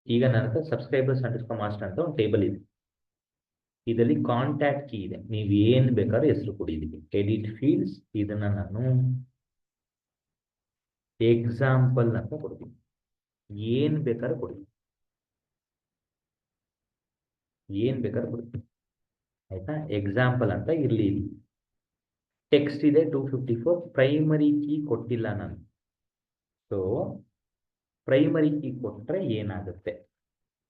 ಈಗ ನನ್ನ ಹತ್ರ ಸಬ್ಸ್ಕ್ರೈಬರ್ಸ್ ಅಂಡರ್ಸ್ಕೋರ್ ಮಾಸ್ಟರ್ ಅಂತ ಒಂದು ಟೇಬಲ್ ಇದೆ. ಇದರಲ್ಲಿ ಕಾಂಟ್ಯಾಕ್ಟ್ ಕೀ ಇದೆ, ನೀವು ಏನು ಬೇಕಾದ್ರೂ ಹೆಸರು ಕೊಡಿ. ಇದಕ್ಕೆ ಎಡಿಟ್ ಫೀಲ್ಡ್ಸ್, ಇದನ್ನ ನಾನು ಎಕ್ಸಾಂಪಲ್ ಅಂತ ಕೊಡ್ತೀನಿ. ಏನು ಬೇಕಾದ್ರೂ ಕೊಡಿ, ಏನು ಬೇಕಾದ್ರೂ ಕೊಡ್ತೀನಿ, ಆಯ್ತಾ. ಎಕ್ಸಾಂಪಲ್ ಅಂತ ಇರಲಿ. ಟೆಕ್ಸ್ಟ್ ಇದೆ 254. ಪ್ರೈಮರಿ ಕೀ ಕೊಟ್ಟಿಲ್ಲ ನಾನು. ಸೊ ಪ್ರೈಮರಿ ಕೀ ಕೊಟ್ಟರೆ ಏನಾಗುತ್ತೆ,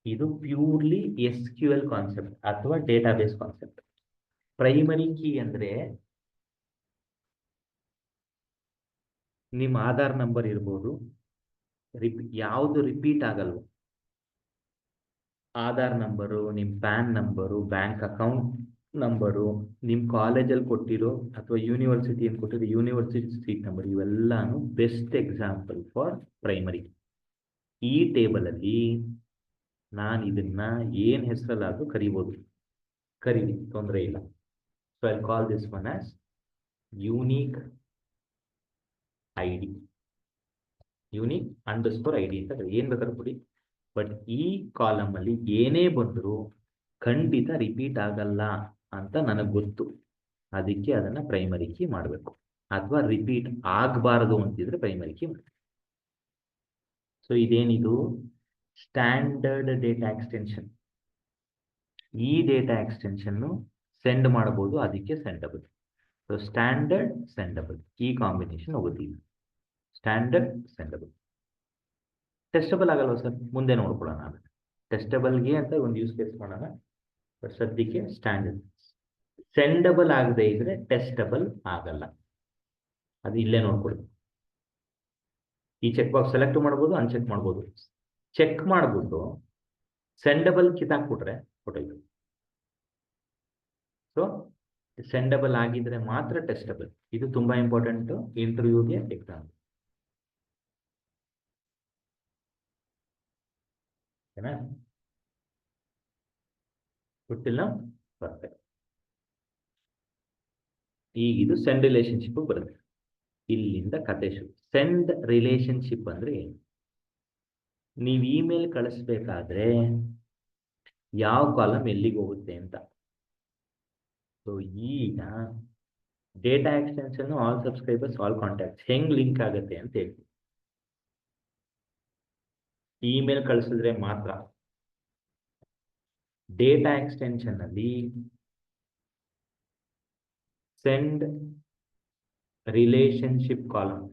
ಇದು ಪ್ಯೂರ್ಲಿ SQL ಕಾನ್ಸೆಪ್ಟ್ ಅಥವಾ ಡೇಟಾಬೇಸ್ ಕಾನ್ಸೆಪ್ಟ್. ಪ್ರೈಮರಿ ಕೀ ಅಂದರೆ ನಿಮ್ಮ ಆಧಾರ್ ನಂಬರ್ ಇರ್ಬೋದು, ಯಾವುದು ರಿಪೀಟ್ ಆಗಲ್ವೋ, ಆಧಾರ್ ನಂಬರು, ನಿಮ್ಮ PAN number, bank account number, ನಿಮ್ಮ ಕಾಲೇಜಲ್ಲಿ ಕೊಟ್ಟಿರೋ ಅಥವಾ ಯೂನಿವರ್ಸಿಟಿಯಲ್ಲಿ ಕೊಟ್ಟಿರೋ ಯೂನಿವರ್ಸಿಟಿ ಸೀಟ್ ನಂಬರ್, ಇವೆಲ್ಲಾನು ಬೆಸ್ಟ್ ಎಕ್ಸಾಂಪಲ್ ಫಾರ್ ಪ್ರೈಮರಿ. ಈ ಟೇಬಲಲ್ಲಿ ನಾನು ಇದನ್ನ ಏನು ಹೆಸರಲ್ಲಾದರೂ ಕರಿಬೋದು, ಕರೀಲಿ, ತೊಂದರೆ ಇಲ್ಲ. So I call this one as unique ID, unique underscore ID ಅಂತ ಏನು ಬೇಕಾದ್ರೂ ಕೊಡಿ. ಬಟ್ ಈ ಕಾಲಮಲ್ಲಿ ಏನೇ ಬಂದರೂ ಖಂಡಿತ ರಿಪೀಟ್ ಆಗಲ್ಲ ಅಂತ ನನಗೆ ಗೊತ್ತು. ಅದಕ್ಕೆ ಅದನ್ನು ಪ್ರೈಮರಿ ಕೀ ಮಾಡಬೇಕು. ಅಥವಾ ರಿಪೀಟ್ ಆಗಬಾರದು ಅಂತಿದ್ರೆ ಪ್ರೈಮರಿ ಕೀ ಮಾಡಬೇಕು. ಸೊ ಇದೇನಿದು ಸ್ಟ್ಯಾಂಡರ್ಡ್ ಡೇಟಾ ಎಕ್ಸ್ಟೆನ್ಷನ್. ಈ ಡೇಟಾ ಎಕ್ಸ್ಟೆನ್ಷನ್ನು ಸೆಂಡ್ ಮಾಡ್ಬೋದು, ಅದಕ್ಕೆ ಸೆಂಡಬಲ್. ಸೊ ಸ್ಟ್ಯಾಂಡರ್ಡ್ ಸೆಂಡಬಲ್, ಈ ಕಾಂಬಿನೇಷನ್ ಹೋಗುತ್ತೀವಿ. ಸ್ಟ್ಯಾಂಡರ್ಡ್ ಸೆಂಡಬಲ್. ಟೆಸ್ಟಬಲ್ ಆಗಲ್ವ ಸರ್, ಮುಂದೆ ನೋಡ್ಕೊಳ್ಳೋಣ. ಟೆಸ್ಟಬಲ್ಗೆ ಅಂತ ಒಂದು ಯೂಸ್ ಕೇಸ್ ಮಾಡೋಣ. ಬಟ್ ಸದ್ಯಕ್ಕೆ ಸ್ಟ್ಯಾಂಡರ್ಡ್. ಸೆಂಡಬಲ್ ಆಗದೆ ಇದ್ರೆ ಟೆಸ್ಟಬಲ್ ಆಗಲ್ಲ, ಅದು ಇಲ್ಲೇ ನೋಡ್ಕೊಳ್ಳಿ. ಈ ಚೆಕ್ ಬಾಕ್ಸ್ ಸೆಲೆಕ್ಟ್ ಮಾಡ್ಬೋದು, ಅನ್ಚೆಕ್ ಮಾಡ್ಬೋದು. ಚೆಕ್ ಮಾಡ್ಬಿಟ್ಟು ಸೆಂಡಬಲ್ ಕಿತ್ತಾಕ್ಬಿಟ್ರೆ ಫೋಟೋ ಇದು. ಸೊ ಸೆಂಡಬಲ್ ಆಗಿದ್ರೆ ಮಾತ್ರ ಟೆಸ್ಟಬಲ್. ಇದು ತುಂಬಾ ಇಂಪಾರ್ಟೆಂಟ್ ಇಂಟರ್ವ್ಯೂಗೆ, ಎಕ್ಸಾಮ್. ಓಕೆನಾ, ಗೊತ್ತಿಲ್ಲ, ಪರ್ಫೆಕ್ಟ್. ಈಗ ಇದು ಸೆಂಡ್ ರಿಲೇಶನ್ಶಿಪ್ ಬರುತ್ತೆ. ಇಲ್ಲಿಂದ ಕತೆ ಶುರು. ಸೆಂಡ್ ರಿಲೇಶನ್ಶಿಪ್ ಅಂದ್ರೆ ಏನು? ನೀವು ಇಮೇಲ್ ಕಳಿಸ್ಬೇಕಾದ್ರೆ ಯಾವ ಕಾಲಮ್ ಎಲ್ಲಿಗೆ ಹೋಗುತ್ತೆ ಅಂತ. ಸೊ ಈಗ data extension all subscribers all contacts ಹೆಂಗ್ ಲಿಂಕ್ ಆಗುತ್ತೆ ಅಂತ ಹೇಳ್ತೀವಿ. ಇಮೇಲ್ ಕಳಿಸಿದ್ರೆ ಮಾತ್ರ. ಡೇಟಾ ಎಕ್ಸ್ಟೆನ್ಷನ್ ಅಲ್ಲಿ ಸೆಂಡ್ ರಿಲೇಶನ್ಶಿಪ್ ಕಾಲಮ್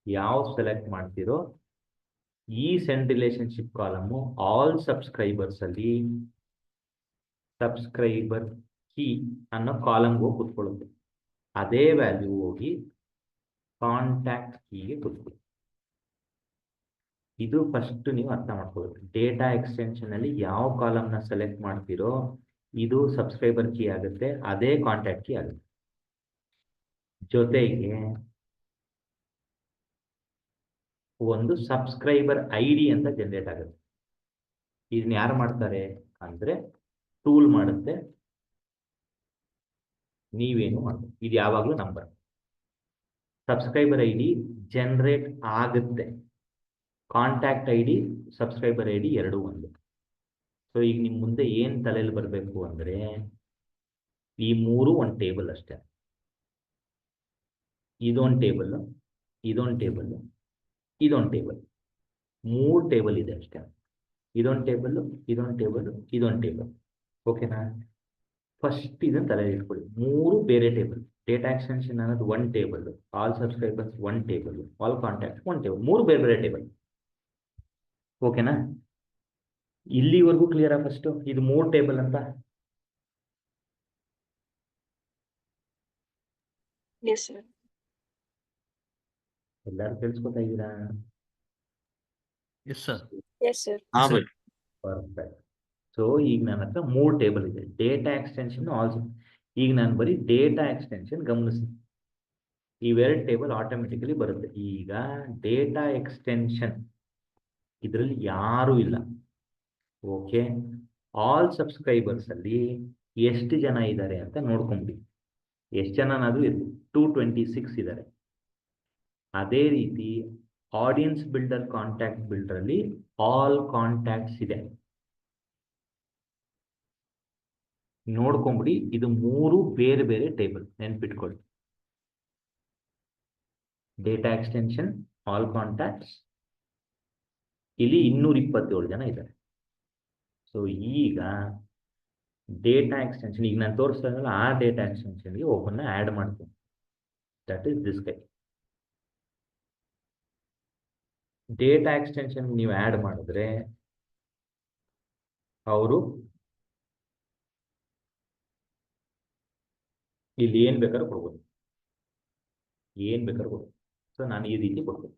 ಯಾವ ಸೆಲೆಕ್ಟ್ ಮಾಡ್ತೀರೋ, ಈ send relationship column all subscribers ಅಲ್ಲಿ ಸಬ್ಸ್ಕ್ರೈಬರ್ ಕೀ ಅನ್ನೋ ಕಾಲಮ್ಗೆ ಹೋಗಿ ಕೂತ್ಕೊಳ್ಳುತ್ತೆ. ಅದೇ ವ್ಯಾಲ್ಯೂ ಹೋಗಿ ಕಾಂಟ್ಯಾಕ್ಟ್ ಕೀಗೆ ಕೂತ್ಕೊಳ್ಳಿ. ಇದು ಫಸ್ಟ್ ನೀವು ಅರ್ಥ ಮಾಡ್ಕೊಳ್ಬೇಕು. ಡೇಟಾ ಎಕ್ಸ್ಟೆನ್ಷನ್ ಅಲ್ಲಿ ಯಾವ ಕಾಲಮ್ನ ಸೆಲೆಕ್ಟ್ ಮಾಡ್ತೀರೋ ಇದು ಸಬ್ಸ್ಕ್ರೈಬರ್ ಕೀ ಆಗುತ್ತೆ, ಅದೇ ಕಾಂಟ್ಯಾಕ್ಟ್ ಕೀ ಆಗುತ್ತೆ. ಜೊತೆಗೆ ಒಂದು ಸಬ್ಸ್ಕ್ರೈಬರ್ ID ಅಂತ ಜನರೇಟ್ ಆಗುತ್ತೆ. ಇದನ್ನ ಯಾರು ಮಾಡ್ತಾರೆ ಅಂದ್ರೆ ಟೂಲ್ ಮಾಡುತ್ತೆ, ನೀವೇನು ಮಾಡ್ಬೇಕು. ಇದು ಯಾವಾಗಲೂ ನಂಬರ್. ಸಬ್ಸ್ಕ್ರೈಬರ್ ID ಜನರೇಟ್ ಆಗುತ್ತೆ, ಕಾಂಟ್ಯಾಕ್ಟ್ ID ಸಬ್ಸ್ಕ್ರೈಬರ್ ID ಎರಡೂ ಒಂದು. ಸೊ ಈಗ ನಿಮ್ಮ ಮುಂದೆ ಏನು ತಲೆಯಲ್ಲಿ ಬರಬೇಕು ಅಂದರೆ ಈ ಮೂರು ಒಂದು ಟೇಬಲ್ ಅಷ್ಟೇ. ಇದೊಂದು ಟೇಬಲ್, ಇದೊಂದು ಟೇಬಲ್, ಇದೊಂದು ಟೇಬಲ್, ಮೂರು ಟೇಬಲ್ ಇದೆ ಅಷ್ಟೇ. ಇದೊಂದು ಟೇಬಲ್, ಇದೊಂದು ಟೇಬಲ್, ಇದೊಂದು ಟೇಬಲ್. ಓಕೆನಾ? ಫಸ್ಟ್ ಇದನ್ನು ತಲೆಯಲ್ಲಿ ಇಟ್ಕೊಳ್ಳಿ. ಮೂರು ಬೇರೆ ಟೇಬಲ್. ಡೇಟಾ ಎಕ್ಸ್ಟೆನ್ಷನ್ ಅನ್ನೋದು one table, all subscribers one table, all contacts one table, ಮೂರು ಬೇರೆ ಬೇರೆ ಟೇಬಲ್. ಓಕೆನಾ? ಇಲ್ಲಿವರೆಗೂ ಕ್ಲಿಯರಾ? ಫಸ್ಟ್ ಇದು 3 ಟೇಬಲ್ ಅಂತ. Yes, sir. ಎಲ್ಲರೂ ಕೇಳಿಸ್ಕೊತಾ ಇದ್ದೀರಾ? Yes, sir. Yes, sir. Perfect. So ಈಗ ನನ್ನ ಹತ್ರ 3 ಟೇಬಲ್ ಇದೆ. Data extension also. ಈಗ ನಾನು ಬರೀ ಡೇಟಾ ಎಕ್ಸ್ಟೆನ್ಷನ್ ಗಮನಿಸಿ, ಇವೆರಡು ಟೇಬಲ್ ಆಟೋಮೆಟಿಕಲಿ ಬರುತ್ತೆ. ಈಗ ಡೇಟಾ ಎಕ್ಸ್ಟೆನ್ಷನ್ ಇದರಲ್ಲಿ ಯಾರೂ ಇಲ್ಲ. ಓಕೆ, ಆಲ್ ಸಬ್ಸ್ಕ್ರೈಬರ್ಸ್ ಅಲ್ಲಿ ಎಷ್ಟು ಜನ ಇದ್ದಾರೆ ಅಂತ ನೋಡ್ಕೊಂಬಿಡಿ. ಎಷ್ಟು ಜನನಾದ್ರೂ ಇರಲಿ, 226 ಇದ್ದಾರೆ. ಅದೇ ರೀತಿ ಆಡಿಯನ್ಸ್ ಬಿಲ್ಡರ್, ಕಾಂಟ್ಯಾಕ್ಟ್ ಬಿಲ್ಡರ್ ಅಲ್ಲಿ ಆಲ್ ಕಾಂಟ್ಯಾಕ್ಟ್ಸ್ ಇದೆ. ನೋಡ್ಕೊಂಬಿಡಿ, ಇದು 3 ಬೇರೆ ಬೇರೆ ಟೇಬಲ್, ನೆನ್ಪಿಟ್ಕೊಳ್ಳಿ. ಡೇಟಾ ಎಕ್ಸ್ಟೆನ್ಷನ್, ಆಲ್ ಕಾಂಟ್ಯಾಕ್ಟ್ಸ್, ಇಲ್ಲಿ 227 ಜನ ಇದ್ದಾರೆ. ಸೊ ಈಗ ಡೇಟಾ ಎಕ್ಸ್ಟೆನ್ಷನ್, ಈಗ ನಾನು ತೋರಿಸ್ತಾ ಇದ್ದಲ್ಲ ಆ ಡೇಟಾ ಎಕ್ಸ್ಟೆನ್ಷನ್ಗೆ ಒಬ್ಬನ್ನ ಆ್ಯಡ್ ಮಾಡ್ತೀನಿ. That is this guy. Data extension ನೀವು ಆ್ಯಡ್ ಮಾಡಿದ್ರೆ ಅವರು ಇಲ್ಲಿ ಏನು ಬೇಕಾದ್ರೂ ಕೊಡ್ಬೋದು, ಏನು ಬೇಕಾದ್ರೂ ಕೊಡ್ಬೋದು. ಸೊ ನಾನು ಈ ರೀತಿ ಕೊಡ್ತೀನಿ.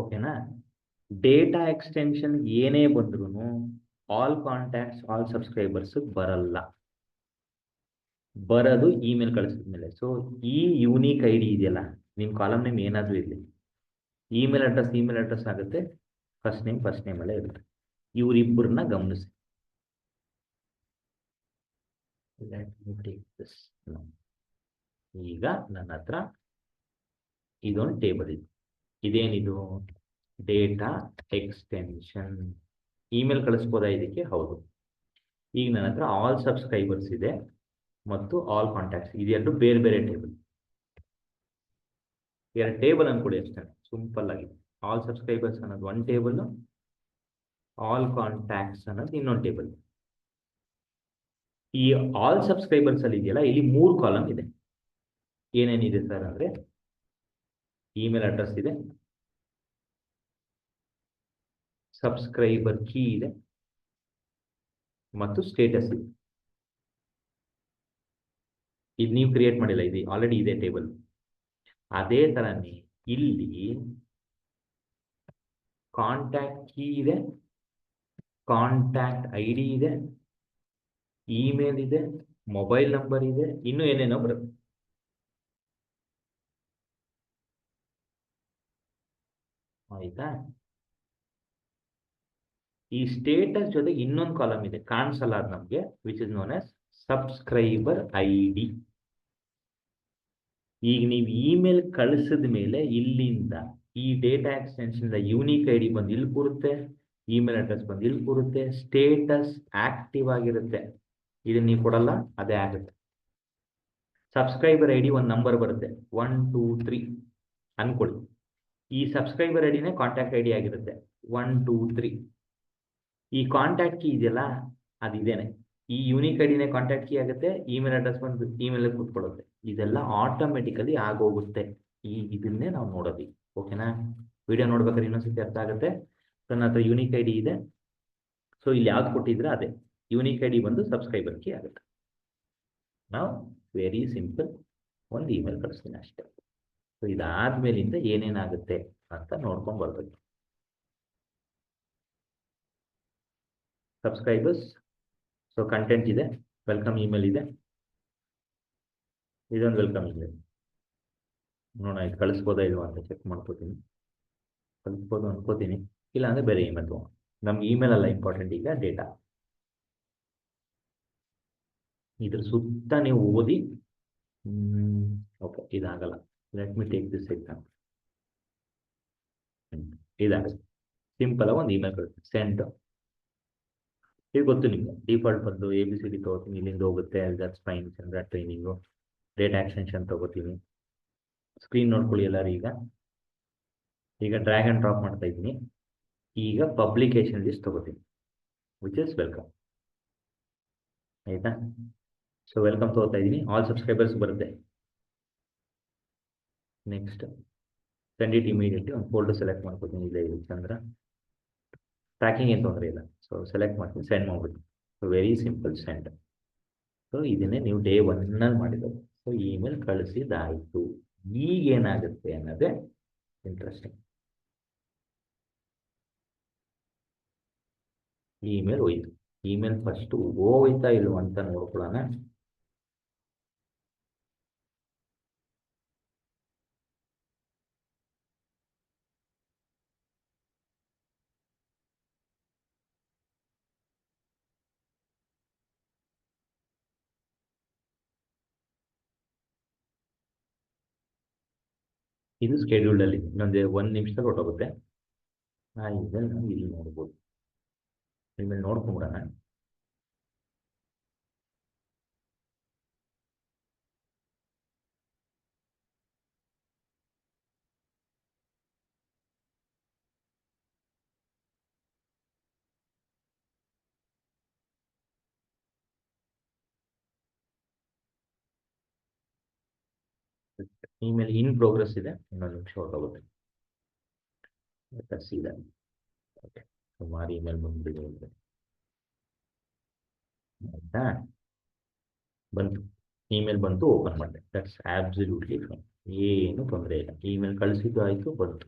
ಓಕೆನಾ? ಡೇಟಾ ಎಕ್ಸ್ಟೆನ್ಷನ್ ಏನೇ ಬಂದ್ರೂ ಆಲ್ ಕಾಂಟ್ಯಾಕ್ಟ್ಸ್, ಆಲ್ ಸಬ್ಸ್ಕ್ರೈಬರ್ಸ್ ಬರಲ್ಲ. ಬರೋದು ಇಮೇಲ್ ಕಳಿಸಿದ್ಮೇಲೆ. ಸೊ ಈ ಯೂನಿಕ್ ಐ ಡಿ ಇದೆಯಲ್ಲ, ನಿಮ್ಮ ಕಾಲಮ್ ನೇಮ್ ಏನಾದರೂ ಇರಲಿ, ಇಮೇಲ್ ಅಡ್ರೆಸ್ ಆಗುತ್ತೆ, ಫಸ್ಟ್ ನೇಮ್ ಅಲ್ಲೇ ಇರುತ್ತೆ. ಇವರಿಬ್ಬರನ್ನ ಗಮನಿಸಿ. ಈಗ ನನ್ನ ಹತ್ರ ಇದೊಂದು ಟೇಬಲ್ ಇದೆ. ಇದೇನಿದು? Data extension. ಇಮೇಲ್ ಕಳಿಸ್ಬೋದಾ ಇದಕ್ಕೆ? ಹೌದು. ಈಗ ನನ್ನ ಹತ್ರ ಆಲ್ ಸಬ್ಸ್ಕ್ರೈಬರ್ಸ್ ಇದೆ ಮತ್ತು ಆಲ್ ಕಾಂಟ್ಯಾಕ್ಟ್ಸ್, ಇದೆರಡು ಬೇರೆ ಬೇರೆ ಟೇಬಲ್. ಎರಡು ಟೇಬಲ್ ಅನ್ಕೊಡಿ ಅಷ್ಟೇ, ಸಿಂಪಲ್ ಆಗಿ. ಆಲ್ ಸಬ್ಸ್ಕ್ರೈಬರ್ಸ್ ಅನ್ನೋದು ಒಂದು ಟೇಬಲ್, ಆಲ್ ಕಾಂಟ್ಯಾಕ್ಟ್ಸ್ ಅನ್ನೋದು ಇನ್ನೊಂದು ಟೇಬಲ್. ಈ ಆಲ್ ಸಬ್ಸ್ಕ್ರೈಬರ್ಸ್ ಅಲ್ಲಿ ಇದೆಯಲ್ಲ, ಇಲ್ಲಿ 3 ಕಾಲಮ್ ಇದೆ. ಏನೇನಿದೆ ಸರ್ ಅಂದ್ರೆ, ಇಮೇಲ್ ಅಡ್ರೆಸ್ ಇದೆ, ಸಬ್ಸ್ಕ್ರೈಬರ್ ಕೀ ಇದೆ ಮತ್ತು ಸ್ಟೇಟಸ್ ಇದೆ. ಇದು ನೀವು ಕ್ರಿಯೇಟ್ ಮಾಡಿಲ್ಲ, ಇದು ಆಲ್ರೆಡಿ ಇದೆ ಟೇಬಲ್. ಅದೇ ತರನೇ ಇಲ್ಲಿ ಕಾಂಟ್ಯಾಕ್ಟ್ ಕೀ ಇದೆ, ಕಾಂಟ್ಯಾಕ್ಟ್ ಐ ಡಿ ಇದೆ, ಇಮೇಲ್ ಇದೆ, ಮೊಬೈಲ್ ನಂಬರ್ ಇದೆ, ಇನ್ನೂ ಏನೇನೋ ಬರುತ್ತೆ. ಆಯ್ತಾ? ಈ ಸ್ಟೇಟಸ್ ಜೊತೆಗೆ ಇನ್ನೊಂದು ಕಾಲಮ್ ಇದೆ, ಕಾಣಿಸಲ್ಲ ಅದು ನಮಗೆ, which is known as subscriber I D. ಈಗ ನೀವು ಇಮೇಲ್ ಕಳಿಸಿದ ಮೇಲೆ ಇಲ್ಲಿಂದ ಈ data extension unique I D ಬಂದು ಇಲ್ಲಿ ಕೂರುತ್ತೆ, ಇಮೇಲ್ ಅಡ್ರೆಸ್ ಬಂದು ಇಲ್ಲಿ ಕೂರುತ್ತೆ, ಸ್ಟೇಟಸ್ ಆಕ್ಟಿವ್ ಆಗಿರುತ್ತೆ. ಇದನ್ನ ನೀವು ಕೊಡಲ್ಲ, ಅದೇ ಆಗುತ್ತೆ. ಸಬ್ಸ್ಕ್ರೈಬರ್ ಐ ಡಿ ಒಂದು ನಂಬರ್ ಬರುತ್ತೆ, 1 2 3 ಅನ್ಕೊಳ್ಳಿ. ಈ ಸಬ್ಸ್ಕ್ರೈಬರ್ ಐ ಡಿನೇ ಕಾಂಟ್ಯಾಕ್ಟ್ ಐ ಡಿ ಆಗಿರುತ್ತೆ, 1 2 3. ಈ ಕಾಂಟ್ಯಾಕ್ಟ್ ಕೀ ಇದೆಯಲ್ಲ, ಅದಿದೇನೆ. ಈ ಯೂನಿಕ್ ಐ ಡಿನೇ ಕಾಂಟ್ಯಾಕ್ಟ್ ಕೀ ಆಗುತ್ತೆ, ಇಮೇಲ್ ಅಡ್ರೆಸ್ ಬಂದು ಇಮೇಲ್ ಕೂತ್ಕೊಳ್ಳುತ್ತೆ. ಇದೆಲ್ಲ ಆಟೋಮೆಟಿಕಲಿ ಆಗೋಗುತ್ತೆ. ಇದನ್ನೇ ನಾವು ನೋಡೋದು. ಓಕೆನಾ? ವಿಡಿಯೋ ನೋಡ್ಬೇಕಾದ್ರೆ ಇನ್ನೊಂದ್ಸತಿ ಅರ್ಥ ಆಗುತ್ತೆ. ನನ್ನ ಹತ್ರ ಯೂನಿಕ್ ಐ ಡಿ ಇದೆ. ಸೊ ಇಲ್ಲಿ ಯಾವ್ದು ಕೊಟ್ಟಿದ್ರೆ ಅದೇ ಯೂನಿಕ್ ಐ ಡಿ ಬಂದು ಸಬ್ಸ್ಕ್ರೈಬರ್ ಕೀ ಆಗುತ್ತೆ. ನಾವು ವೆರಿ ಸಿಂಪಲ್ ಒಂದು ಇಮೇಲ್ ಕಳಿಸ್ತೀನಿ ಅಷ್ಟೇ. ಸೊ ಇದಾದ್ಮೇಲಿಂದ ಏನೇನಾಗುತ್ತೆ ಅಂತ ನೋಡ್ಕೊಂಡು ಬರ್ಬೇಕು. ಸಬ್ಸ್ಕ್ರೈಬರ್ಸ್, ಸೊ ಕಂಟೆಂಟ್ ಇದೆ, ವೆಲ್ಕಮ್ ಇಮೇಲ್ ಇದೆ, ಇದೊಂದು ವೆಲ್ಕಮ್ ಇಮೇಲ್. ನೋಡೋಣ ಇದು ಕಳಿಸ್ಬೋದಾ ಇಲ್ವಾ ಅಂತ ಚೆಕ್ ಮಾಡ್ಕೋತೀನಿ. ಕಳಿಸ್ಬೋದು ಅನ್ಕೋತೀನಿ, ಇಲ್ಲ ಅಂದರೆ ಬೇರೆ ಇಮೇಲ್ ತಗೋ. ನಮ್ಗೆ ಇಮೇಲ್ ಅಲ್ಲ ಇಂಪಾರ್ಟೆಂಟ್, ಈಗ ಡೇಟಾ. ಇದ್ರ ಸುತ್ತ ನೀವು ಓದಿ. ಓಕೆ, ಇದಾಗಲ್ಲ. Let me take this example. ಇದಾಗುತ್ತೆ. ಸಿಂಪಲ್ ಆಗಿ ಒಂದು ಇಮೇಲ್ ಕಳಿಸ್ತೀನಿ, ಸೆಂಡ್. ಈಗ ಗೊತ್ತು ನಿಮಗೆ, ಡಿಫಾಲ್ಟ್ ಬಂದು ABCD ತಗೋತೀನಿ, ಇಲ್ಲಿಂದ ಹೋಗುತ್ತೆ that's fine. Chandra training, data extension ತಗೋತೀನಿ. ಸ್ಕ್ರೀನ್ ನೋಡ್ಕೊಳ್ಳಿ ಎಲ್ಲರೂ. ಈಗ ಡ್ರ್ಯಾಗ್ ಆ್ಯಂಡ್ ಡ್ರಾಪ್ ಮಾಡ್ತಾ ಇದ್ದೀನಿ. ಈಗ ಪಬ್ಲಿಕೇಶನ್ ಲಿಸ್ಟ್ ತಗೋತೀನಿ, ವಿಚ್ ಇಸ್ ವೆಲ್ಕಮ್. ಆಯಿತಾ? ಸೊ ವೆಲ್ಕಮ್ ತಗೋತಾ ಇದ್ದೀನಿ. ಆಲ್ ಸಬ್ಸ್ಕ್ರೈಬರ್ಸ್ ಬರುತ್ತೆ. Next send it immediately. ಒಂದು ಫೋಲ್ಡರ್ ಸೆಲೆಕ್ಟ್ ಮಾಡ್ಕೊತೀನಿ. ಇಲ್ಲೇ ಇದೆ ಚಂದ್ರ. ಟ್ರ್ಯಾಕಿಂಗ್ ಏನು ತೊಂದರೆ ಇಲ್ಲ. ಸೊ ಸೆಲೆಕ್ಟ್ ಮಾಡ್ತೀನಿ, ಸೆಂಡ್ ಮಾಡ್ಬಿಟ್ಟು. So very simple send. So ಇದನ್ನೇ ನೀವು ಡೇ 1ನಲ್ಲಿ ಮಾಡಿರೋದು. So email ಕಳಿಸಿದಾಯಿತು. ಈಗೇನಾಗುತ್ತೆ ಅನ್ನೋದೇ ಇಂಟ್ರೆಸ್ಟಿಂಗ್. ಇಮೇಲ್ ಹೋಯ್ತು. ಇಮೇಲ್ ಫಸ್ಟು ಹೋಯ್ತಾ ಇಲ್ವ ಅಂತ ನೋಡ್ಕೊಳ್ಳೋಣ. ಇದು ಸ್ಕೆಡ್ಯೂಲ್ಡಲ್ಲಿ ಇನ್ನೊಂದು 1 ನಿಮಿಷದಲ್ಲಿ ಹೊರಟೋಗುತ್ತೆ. ಇಮೇಲ್ ನಾವು ಇಲ್ಲಿ ನೋಡ್ಬೋದು. ಇಮೇಲ್ ನೋಡ್ಕೊಂಬಿಡೋಣ. ಇಮೇಲ್ ಇನ್ ಪ್ರೋಗ್ರೆಸ್ ಇದೆ. ಇನ್ನೊಂದು ನಿಮಿಷ ಹೊರಟೋಗುತ್ತೆ. ಸೀದಾ ಓಕೆ. ಸುಮಾರು ಇಮೇಲ್ ಬಂದ್ಬಿಟ್ಟಿದೆ. ಆಯ್ತಾ? ಬಂತು. ಇಮೇಲ್ ಬಂತು, ಓಪನ್ ಮಾಡಿದೆ. That's absolutely fine. ಏನು ತೊಂದರೆ ಇಲ್ಲ. ಇಮೇಲ್ ಕಳಿಸಿದ್ದು ಆಯಿತು, ಬಂತು.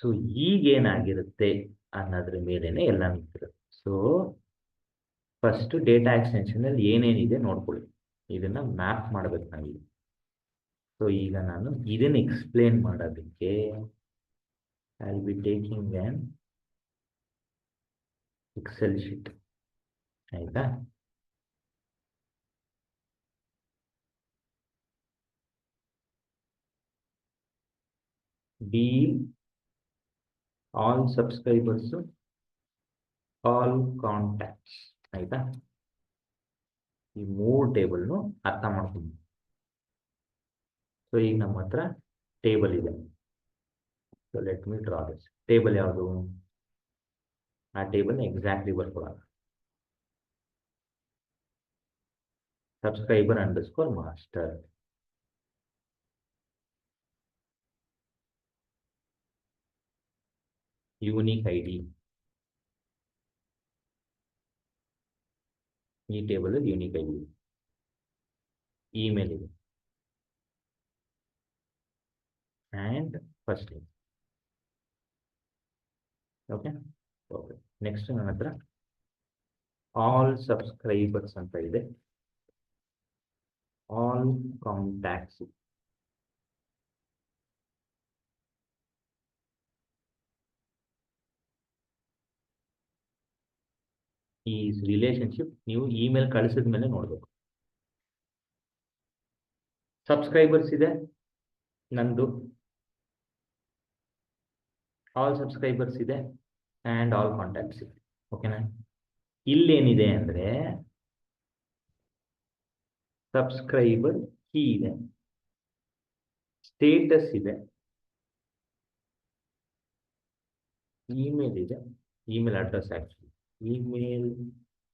ಸೊ ಈಗೇನಾಗಿರುತ್ತೆ ಅನ್ನೋದ್ರ ಮೇಲೇನೆ ಎಲ್ಲ ನಿಂತಿರುತ್ತೆ. ಸೊ ಫಸ್ಟ್ ಡೇಟಾ ಎಕ್ಸ್ಟೆನ್ಷನಲ್ಲಿ ಏನೇನಿದೆ ನೋಡ್ಕೊಳ್ಳಿ. ಇದನ್ನು ಮ್ಯಾಪ್ ಮಾಡಬೇಕು ನಾವೀಗ. ಸೊ ಈಗ ನಾನು ಇದನ್ನು ಎಕ್ಸ್ಪ್ಲೇನ್ ಮಾಡೋದಕ್ಕೆ I will be taking on Excel sheet. ಆಯಿತಾ? Be all subscribers, all contacts. ಆಯಿತಾ? ಈ 3 ಟೇಬಲ್ನು ಅರ್ಥ ಮಾಡ್ಕೊಂಡು. ಸೊ ಈಗ ನಮ್ಮ ಹತ್ರ ಟೇಬಲ್ ಇದೆ. So let me draw this. Table ಯಾವುದು? ಆ ಟೇಬಲ್ನ ಎಕ್ಸಾಕ್ಟ್ಲಿ ಬರ್ಕೊಳ್ಳೋಣ. Subscriber underscore master. Unique I D. ಈ table unique I D. Email ಇದೆ and first name. Okay okay. Next ನನ್ನ ಹತ್ರ ಆಲ್ ಸಬ್ಸ್ಕ್ರೈಬರ್ಸ್ ಅಂತ ಇದೆ. All contacts. ಈ ರಿಲೇಶನ್ಶಿಪ್ ನೀವು ಇಮೇಲ್ ಕಳಿಸಿದ ಮೇಲೆ ನೋಡಬೇಕು. ಸಬ್ಸ್ಕ್ರೈಬರ್ಸ್ ಇದೆ ನಂದು. ಆಲ್ ಸಬ್ಸ್ಕ್ರೈಬರ್ಸ್ ಇದೆ ಆ್ಯಂಡ್ ಆಲ್ ಕಾಂಟ್ಯಾಕ್ಟ್ಸ್ ಇದೆ. ಓಕೆನಾ? ಇಲ್ಲೇನಿದೆ ಅಂದರೆ ಸಬ್ಸ್ಕ್ರೈಬರ್ ಕೀ ಇದೆ, ಸ್ಟೇಟಸ್ ಇದೆ, ಇಮೇಲ್ ಇದೆ, email address actually email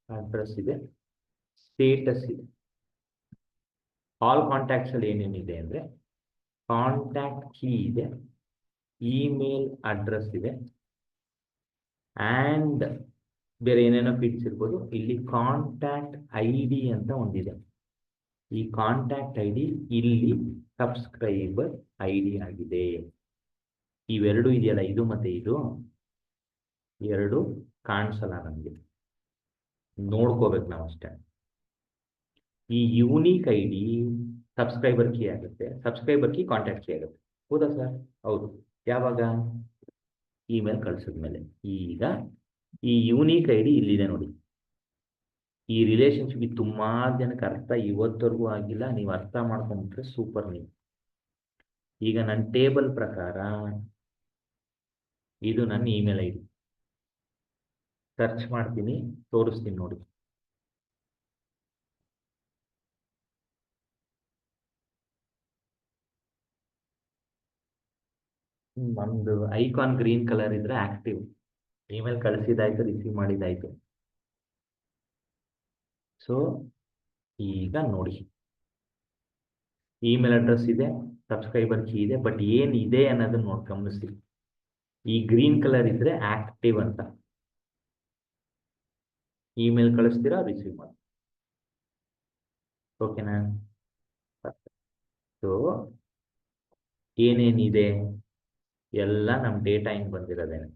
address ಇದೆ, ಸ್ಟೇಟಸ್ ಇದೆ. ಆಲ್ ಕಾಂಟ್ಯಾಕ್ಟ್ಸಲ್ಲಿ ಏನೇನಿದೆ ಅಂದರೆ ಕಾಂಟ್ಯಾಕ್ಟ್ ಕೀ ಇದೆ, ಇಮೇಲ್ ಅಡ್ರೆಸ್ ಇದೆ ಆ್ಯಂಡ್ ಬೇರೆ ಏನೇನೋ ಫೀಡ್ಸ್ ಇರ್ಬೋದು. ಇಲ್ಲಿ ಕಾಂಟ್ಯಾಕ್ಟ್ ಐ ಡಿ ಅಂತ ಒಂದಿದೆ. ಈ ಕಾಂಟ್ಯಾಕ್ಟ್ ಐ ಡಿ ಇಲ್ಲಿ ಸಬ್ಸ್ಕ್ರೈಬರ್ ಐ ಡಿ ಆಗಿದೆ. ಇವೆರಡು ಇದೆಯಲ್ಲ, ಇದು ಮತ್ತು ಇದು ಎರಡು ಕಾಣಿಸಲ್ಲ ನಮಗೆ, ನೋಡ್ಕೋಬೇಕು ನಾವು ಅಷ್ಟೇ. ಈ unique I D subscriber key ಆಗುತ್ತೆ, ಸಬ್ಸ್ಕ್ರೈಬರ್ ಕೀ ಕಾಂಟ್ಯಾಕ್ಟ್ ಕೀ ಆಗುತ್ತೆ. ಹೌದಾ ಸರ್? ಹೌದು. ಯಾವಾಗ? ಇಮೇಲ್ ಕಳಿಸಿದ್ಮೇಲೆ. ಈಗ ಈ ಯೂನಿಕ್ ಐ ಡಿ ಇಲ್ಲಿದೆ ನೋಡಿ. ಈ ರಿಲೇಷನ್ಶಿಪ್ ತುಂಬ ಜನಕ್ಕೆ ಅರ್ಥ ಇವತ್ತವರೆಗೂ ಆಗಿಲ್ಲ. ನೀವು ಅರ್ಥ ಮಾಡ್ಕೊಂಡ್ಬಿಟ್ರೆ ಸೂಪರ್. ನೀವು ಈಗ ನನ್ನ ಟೇಬಲ್ ಪ್ರಕಾರ ಇದು ನನ್ನ ಇಮೇಲ್ ಐ ಡಿ. ಸರ್ಚ್ ಮಾಡ್ತೀನಿ, ತೋರಿಸ್ತೀನಿ ನೋಡಿ. ನಮ್ದು ಐಕಾನ್ ಗ್ರೀನ್ ಕಲರ್ ಇದ್ರೆ ಆಕ್ಟಿವ್. ಇಮೇಲ್ ಕಳಿಸಿದಾಯ್ತು, ರಿಸೀವ್ ಮಾಡಿದಾಯ್ತು. ಸೊ ಈಗ ನೋಡಿ, ಇಮೇಲ್ ಅಡ್ರೆಸ್ ಇದೆ, ಸಬ್ಸ್ಕ್ರೈಬರ್ ಕೀ ಇದೆ, ಬಟ್ ಏನಿದೆ ಅನ್ನೋದನ್ನ ನೋಡಿ ಗಮನಿಸಿ. ಈ ಗ್ರೀನ್ ಕಲರ್ ಇದ್ರೆ ಆಕ್ಟಿವ್ ಅಂತ. ಇಮೇಲ್ ಕಳಿಸ್ತೀರಾ, ರಿಸೀವ್ ಮಾಡಿ. ಓಕೆನಾ? ಸೊ ಏನೇನಿದೆ ಎಲ್ಲ ನಮ್ಮ ಡೇಟಾ ಹಿಂಗೆ ಬಂದಿರೋದೇನೆ.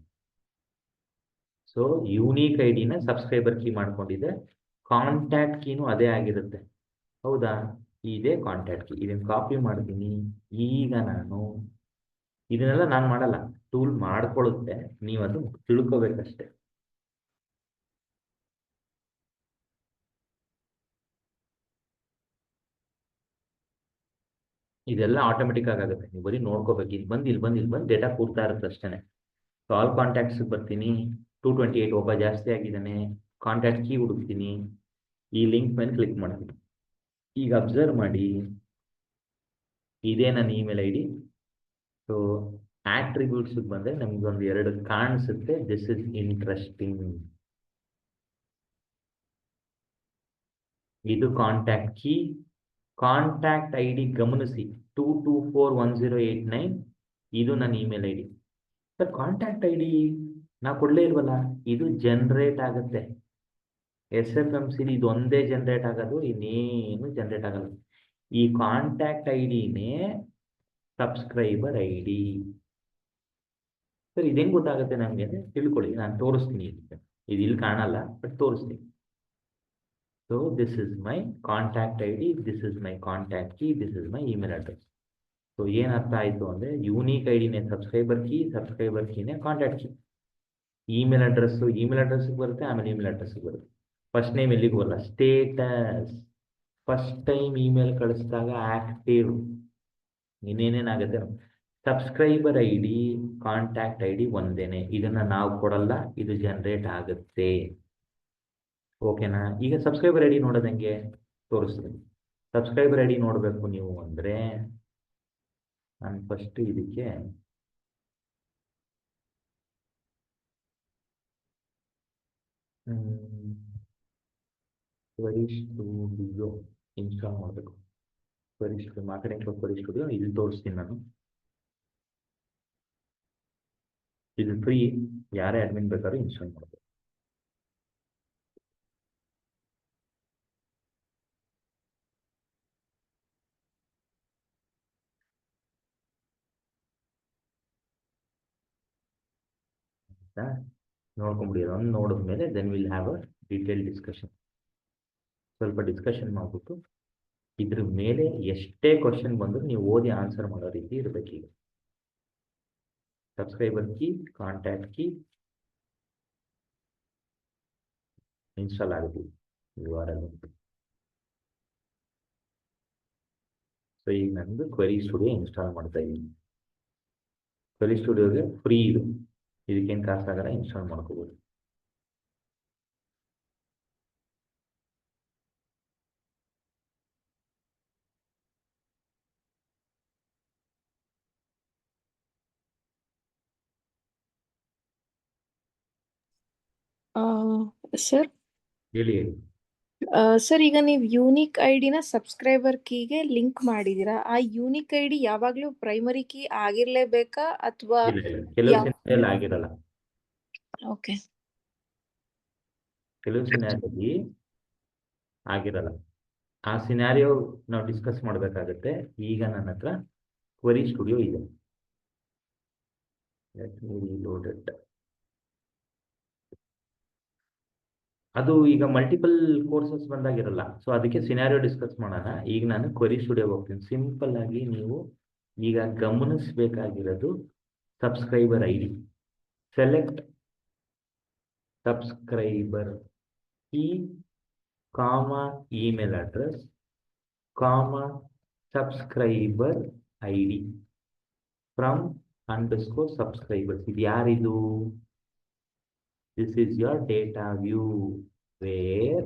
ಸೊ ಯೂನಿಕ್ ಐ ಡಿನ ಸಬ್ಸ್ಕ್ರೈಬರ್ ಕೀ ಮಾಡ್ಕೊಂಡಿದೆ, ಕಾಂಟ್ಯಾಕ್ಟ್ ಕೀನು ಅದೇ ಆಗಿರುತ್ತೆ. ಹೌದಾ? ಇದೇ ಕಾಂಟ್ಯಾಕ್ಟ್ ಕೀ. ಇದನ್ನು ಕಾಪಿ ಮಾಡ್ತೀನಿ. ಈಗ ಇದನ್ನೆಲ್ಲ ನಾನು ಮಾಡಲ್ಲ, ಟೂಲ್ ಮಾಡ್ಕೊಳ್ಳುತ್ತೆ, ನೀವು ಅದು ತಿಳ್ಕೋಬೇಕಷ್ಟೆ. ಇದೆಲ್ಲ ಆಟೋಮೆಟಿಕ್ ಆಗುತ್ತೆ, ನೀವು ಬರೀ ನೋಡ್ಕೋಬೇಕು. ಇಲ್ಲಿ ಬಂದು ಡೇಟಾ ಕೂಡ್ತಾ ಇರುತ್ತೆ ಅಷ್ಟೇ. ಸೊ ಆಲ್ ಕಾಂಟ್ಯಾಕ್ಟ್ಸ್ ಬರ್ತೀನಿ, 228 ಒಬ್ಬ ಜಾಸ್ತಿ ಆಗಿದ್ದಾನೆ, ಕಾಂಟ್ಯಾಕ್ಟ್ ಕೀ ಹುಡುಕ್ತೀನಿ, ಈ ಲಿಂಕ್ ಮೇಲೆ ಕ್ಲಿಕ್ ಮಾಡ್ತೀನಿ. ಈಗ ಅಬ್ಸರ್ವ್ ಮಾಡಿ, ಇದೇ ನನ್ನ email I D. So attributes ಬಂದರೆ ನಮಗೊಂದು 2 ಕಾಣಿಸುತ್ತೆ. This is interesting. ಇದು contact key. Contact I D ಗಮನಿಸಿ, 2241089. ಇದು ನನ್ನ email I D. Sir contact I D ನಾವು ಕೊಡಲೇ ಇಲ್ವಲ್ಲ? ಇದು ಜನರೇಟ್ ಆಗುತ್ತೆ. SFMC ಇದು ಒಂದೇ ಜನರೇಟ್ ಆಗೋದು, ಇನ್ನೇನು ಜನರೇಟ್ ಆಗಲ್ಲ. ಈ ಕಾಂಟ್ಯಾಕ್ಟ್ ಐ ಡಿನೇ ಸಬ್ಸ್ಕ್ರೈಬರ್ ಐ ಡಿ. ಸರ್ ಇದು ಹೆಂಗೆ ಗೊತ್ತಾಗುತ್ತೆ ನಮಗೆ ಅಂದರೆ ತಿಳ್ಕೊಳ್ಳಿ, ನಾನು ತೋರಿಸ್ತೀನಿ. ಇದು ಇಲ್ಲಿ ಕಾಣಲ್ಲ, ಬಟ್ ತೋರಿಸ್ತೀನಿ. So this is my contact I D, this is my contact key, this is my email address. So ಏನು ಅರ್ಥ ಆಯಿತು ಅಂದರೆ, ಯೂನಿಕ್ ಐ ಡಿನೇ ಸಬ್ಸ್ಕ್ರೈಬರ್ ಕೀನೇ ಕಾಂಟ್ಯಾಕ್ಟ್ ಕೀ. ಇಮೇಲ್ ಅಡ್ರೆಸ್ಸಿಗೆ ಬರುತ್ತೆ, ಆಮೇಲೆ ಇಮೇಲ್ ಅಡ್ರೆಸ್ಸಿಗೆ ಬರುತ್ತೆ. ಫಸ್ಟ್ ನೇಮ್ ಎಲ್ಲಿಗೂ ಬರಲ್ಲ. ಸ್ಟೇಟಸ್ ಫಸ್ಟ್ ಟೈಮ್ ಇಮೇಲ್ ಕಳಿಸಿದಾಗ ಆಕ್ಟಿವ್. ಇನ್ನೇನೇನಾಗುತ್ತೆ, subscriber I D contact I D ಒಂದೇನೆ. ಇದನ್ನು ನಾವು ಕೊಡಲ್ಲ, ಇದು ಜನರೇಟ್ ಆಗುತ್ತೆ. ಓಕೆನಾ? ಈಗ ಸಬ್ಸ್ಕ್ರೈಬರ್ ಐ ಡಿ ನೋಡೋದು ಹೆಂಗೆ ತೋರಿಸ್ತೀನಿ. ಸಬ್ಸ್ಕ್ರೈಬರ್ ಐ ಡಿ ನೋಡಬೇಕು ನೀವು ಅಂದರೆ, ನಾನು ಫಸ್ಟ್ ಇದಕ್ಕೆ ಕ್ವೆರಿ ಸ್ಟುಡಿಯೋ ಇನ್ಸ್ಟಾಲ್ ಮಾಡಬೇಕು. Query studio, marketing for query studio ಇಲ್ಲಿ ತೋರಿಸ್ತೀನಿ ನಾನು. ಇದು ಫ್ರೀ, ಯಾರೇ ಅಡ್ಮಿನ್ ಬೇಕಾದ್ರೂ ಇನ್ಸ್ಟಾಲ್ ಮಾಡಬೇಕು. ನೋಡ್ಕೊಂಬಿಡಿ. ಅದನ್ನು ನೋಡಿದ್ಮೇಲೆ then will have a detail discussion. ಸ್ವಲ್ಪ ಡಿಸ್ಕಷನ್ ಮಾಡಿಬಿಟ್ಟು ಇದ್ರ ಮೇಲೆ ಎಷ್ಟೇ ಕ್ವಶನ್ ಬಂದರೂ ನೀವು ಓದಿ ಆನ್ಸರ್ ಮಾಡೋ ರೀತಿ ಇರಬೇಕೀಗ. Subscriber key, contact key install ಆಗುತ್ತೆ URL. ಸೊ ಈಗ ನಂದು ಕ್ವೆರಿ ಸ್ಟುಡಿಯೋ ಇನ್ಸ್ಟಾಲ್ ಮಾಡ್ತಾ ಇದ್ದೀನಿ. ಕ್ವೆರಿ ಸ್ಟುಡಿಯೋಗೆ ಫ್ರೀ ಇದು, ಇದಕ್ಕೇನು ಕಾಸಾಗಲ್ಲ, ಇನ್ಸ್ಟಾಲ್ ಮಾಡ್ಕೋಬೋದು. ಸರ್ ಹೇಳಿ. ಸರ್, ಈಗ ನೀವು ಯೂನಿಕ್ ಐ ಡಿನ ಸಬ್ಸ್ಕ್ರೈಬರ್ ಕೀಗೆ ಲಿಂಕ್ ಮಾಡಿದ್ದೀರಾ. ಆ ಯೂನಿಕ್ ಐ ಡಿ ಯಾವಾಗಲೂ ಪ್ರೈಮರಿ ಕೀ ಆಗಿರ್ಲೇಬೇಕಾ ಅಥವಾ ಇಲ್ಲ, ಕೆಲವು ಯಾವ? ಸಿನಾರಿಯಲ್ಲಿ ಆಗಿರಲ್ಲ. ಓಕೆ. ಕೆಲವು ಸಿನಾರಿಯಲ್ಲಿ ಆಗಿರಲ್ಲ. ಆ ಸಿನಾರಿಯೋ ನಾವು ಡಿಸ್ಕಸ್ ಮಾಡಬೇಕಾಗುತ್ತೆ. ಈಗ ನನ್ನ ಹತ್ರ ಕ್ವೆರಿ ಸ್ಟುಡಿಯೋ ಇದೆ. Let me reload it. ಅದು ಈಗ ಮಲ್ಟಿಪಲ್ ಕೋರ್ಸಸ್ ಬಂದಾಗಿರಲ್ಲ, ಸೊ ಅದಕ್ಕೆ ಸಿನಾರಿಯೋ ಡಿಸ್ಕಸ್ ಮಾಡೋಣ. ಈಗ ನಾನು ಕ್ವೆರಿ ಸ್ಟುಡಿಯೋಗೆ ಹೋಗ್ತೀನಿ. ಸಿಂಪಲ್ ಆಗಿ ನೀವು ಈಗ ಗಮನಿಸಬೇಕಾಗಿರೋದು subscriber I D. Select subscriber key, comma email address, comma subscriber I D from underscore subscribers. ಇದು ಯಾರಿದು? This is your data view where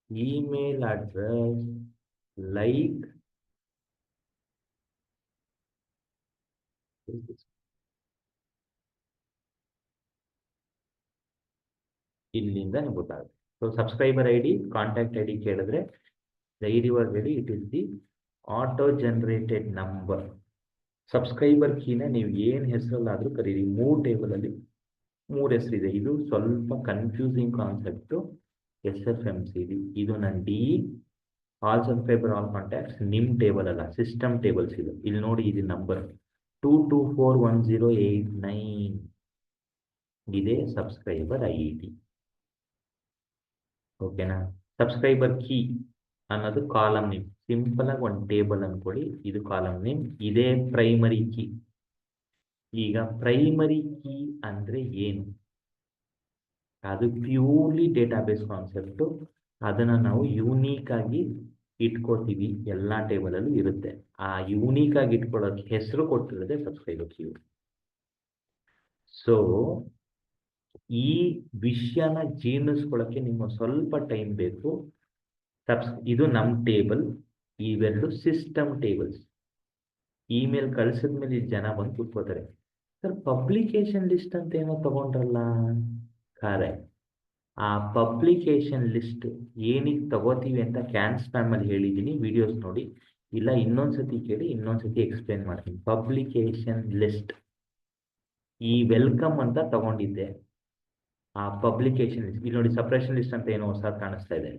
email address like ಇಲ್ಲಿಂದ ಗೊತ್ತಾಗುತ್ತೆ. So subscriber I D contact I D ಕೇಳಿದ್ರೆ ಧೈರ್ಯವಾಗಿ ಹೇಳಿ, it is the auto generated number. Subscriber ಕೀನ ನೀವು ಏನು ಹೆಸರಲ್ಲಾದರೂ ಕರೀರಿ, 3 ಟೇಬಲಲ್ಲಿ 3 ಹೆಸರಿದೆ. ಇದು ಸ್ವಲ್ಪ ಕನ್ಫ್ಯೂಸಿಂಗ್ ಕಾನ್ಸೆಪ್ಟು. SFMCD ಇದು ನನ್ನ D, all subscriber all contacts ನಿಮ್ಮ ಟೇಬಲ್ ಅಲ್ಲ, ಸಿಸ್ಟಮ್ ಟೇಬಲ್ಸ್ ಇದು. ಇಲ್ಲಿ ನೋಡಿ, ಇದು ನಂಬರ್ 2241089 ಇದೇ ಸಬ್ಸ್ಕ್ರೈಬರ್ ಐ ಡಿ. ಓಕೆನಾ? ಸಬ್ಸ್ಕ್ರೈಬರ್ ಕೀ ಅನ್ನೋದು ಕಾಲಮ್ ನೇಮ್. ಸಿಂಪಲ್ ಆಗಿ ಒಂದು ಟೇಬಲ್ ಅನ್ಕೊಳ್ಳಿ, ಇದು ಕಾಲಮ್ ನೇಮ್, ಇದೇ ಪ್ರೈಮರಿ ಕೀ. ಈಗ ಪ್ರೈಮರಿ ಕೀ ಅಂದ್ರೆ ಏನು? ಅದು ಪ್ಯೂರ್ಲಿ ಡೇಟಾಬೇಸ್ ಕಾನ್ಸೆಪ್ಟು. ಅದನ್ನು ನಾವು ಯೂನೀಕ್ ಆಗಿ ಇಟ್ಕೋತೀವಿ, ಎಲ್ಲ ಟೇಬಲಲ್ಲೂ ಇರುತ್ತೆ. ಆ ಯೂನೀಕ್ ಆಗಿ ಇಟ್ಕೊಳ್ಳೋಕೆ ಹೆಸರು ಕೊಟ್ಟಿರೋದೇ ಸಬ್ಸ್ಕ್ರೈಬರ್ ಕೀ. ಸೊ ಈ ವಿಷಯನ ಜೀರ್ಣಿಸ್ಕೊಳ್ಳೋಕ್ಕೆ ನಿಮಗೆ ಸ್ವಲ್ಪ ಟೈಮ್ ಬೇಕು. ಇದು ನಮ್ಮ ಟೇಬಲ್, ಇವೆರಡು ಸಿಸ್ಟಮ್ ಟೇಬಲ್ಸ್. ಇಮೇಲ್ ಕಳಿಸಿದ್ಮೇಲೆ ಜನ ಬಂದು ಕೂತ್ಕೋತಾರೆ, ಸರ್ ಪಬ್ಲಿಕೇಶನ್ ಲಿಸ್ಟ್ ಅಂತ ಏನೋ ತಗೊಂಡ್ರಲ್ಲ. ಕರೆಕ್ಟ್. ಆ ಪಬ್ಲಿಕೇಶನ್ ಲಿಸ್ಟ್ ಏನಿಗೆ ತಗೋತೀವಿ ಅಂತ ಕ್ಯಾನ್ ಸ್ಪ್ಯಾಮಲ್ಲಿ ಹೇಳಿದ್ದೀನಿ, ವಿಡಿಯೋಸ್ ನೋಡಿ. ಇಲ್ಲ ಇನ್ನೊಂದ್ಸತಿ ಕೇಳಿ, ಇನ್ನೊಂದ್ಸತಿ ಎಕ್ಸ್ಪ್ಲೇನ್ ಮಾಡ್ತೀನಿ. ಪಬ್ಲಿಕೇಶನ್ ಲಿಸ್ಟ್ ಈ ವೆಲ್ಕಮ್ ಅಂತ ತಗೊಂಡಿದ್ದೆ. ಆ ಪಬ್ಲಿಕೇಶನ್ ಲಿಸ್ಟ್ ಇಲ್ಲಿ ನೋಡಿ, ಸಪ್ರೇಷನ್ ಲಿಸ್ಟ್ ಅಂತ ಏನೋ ಹೊಸ ಕಾಣಿಸ್ತಾ ಇದೆ.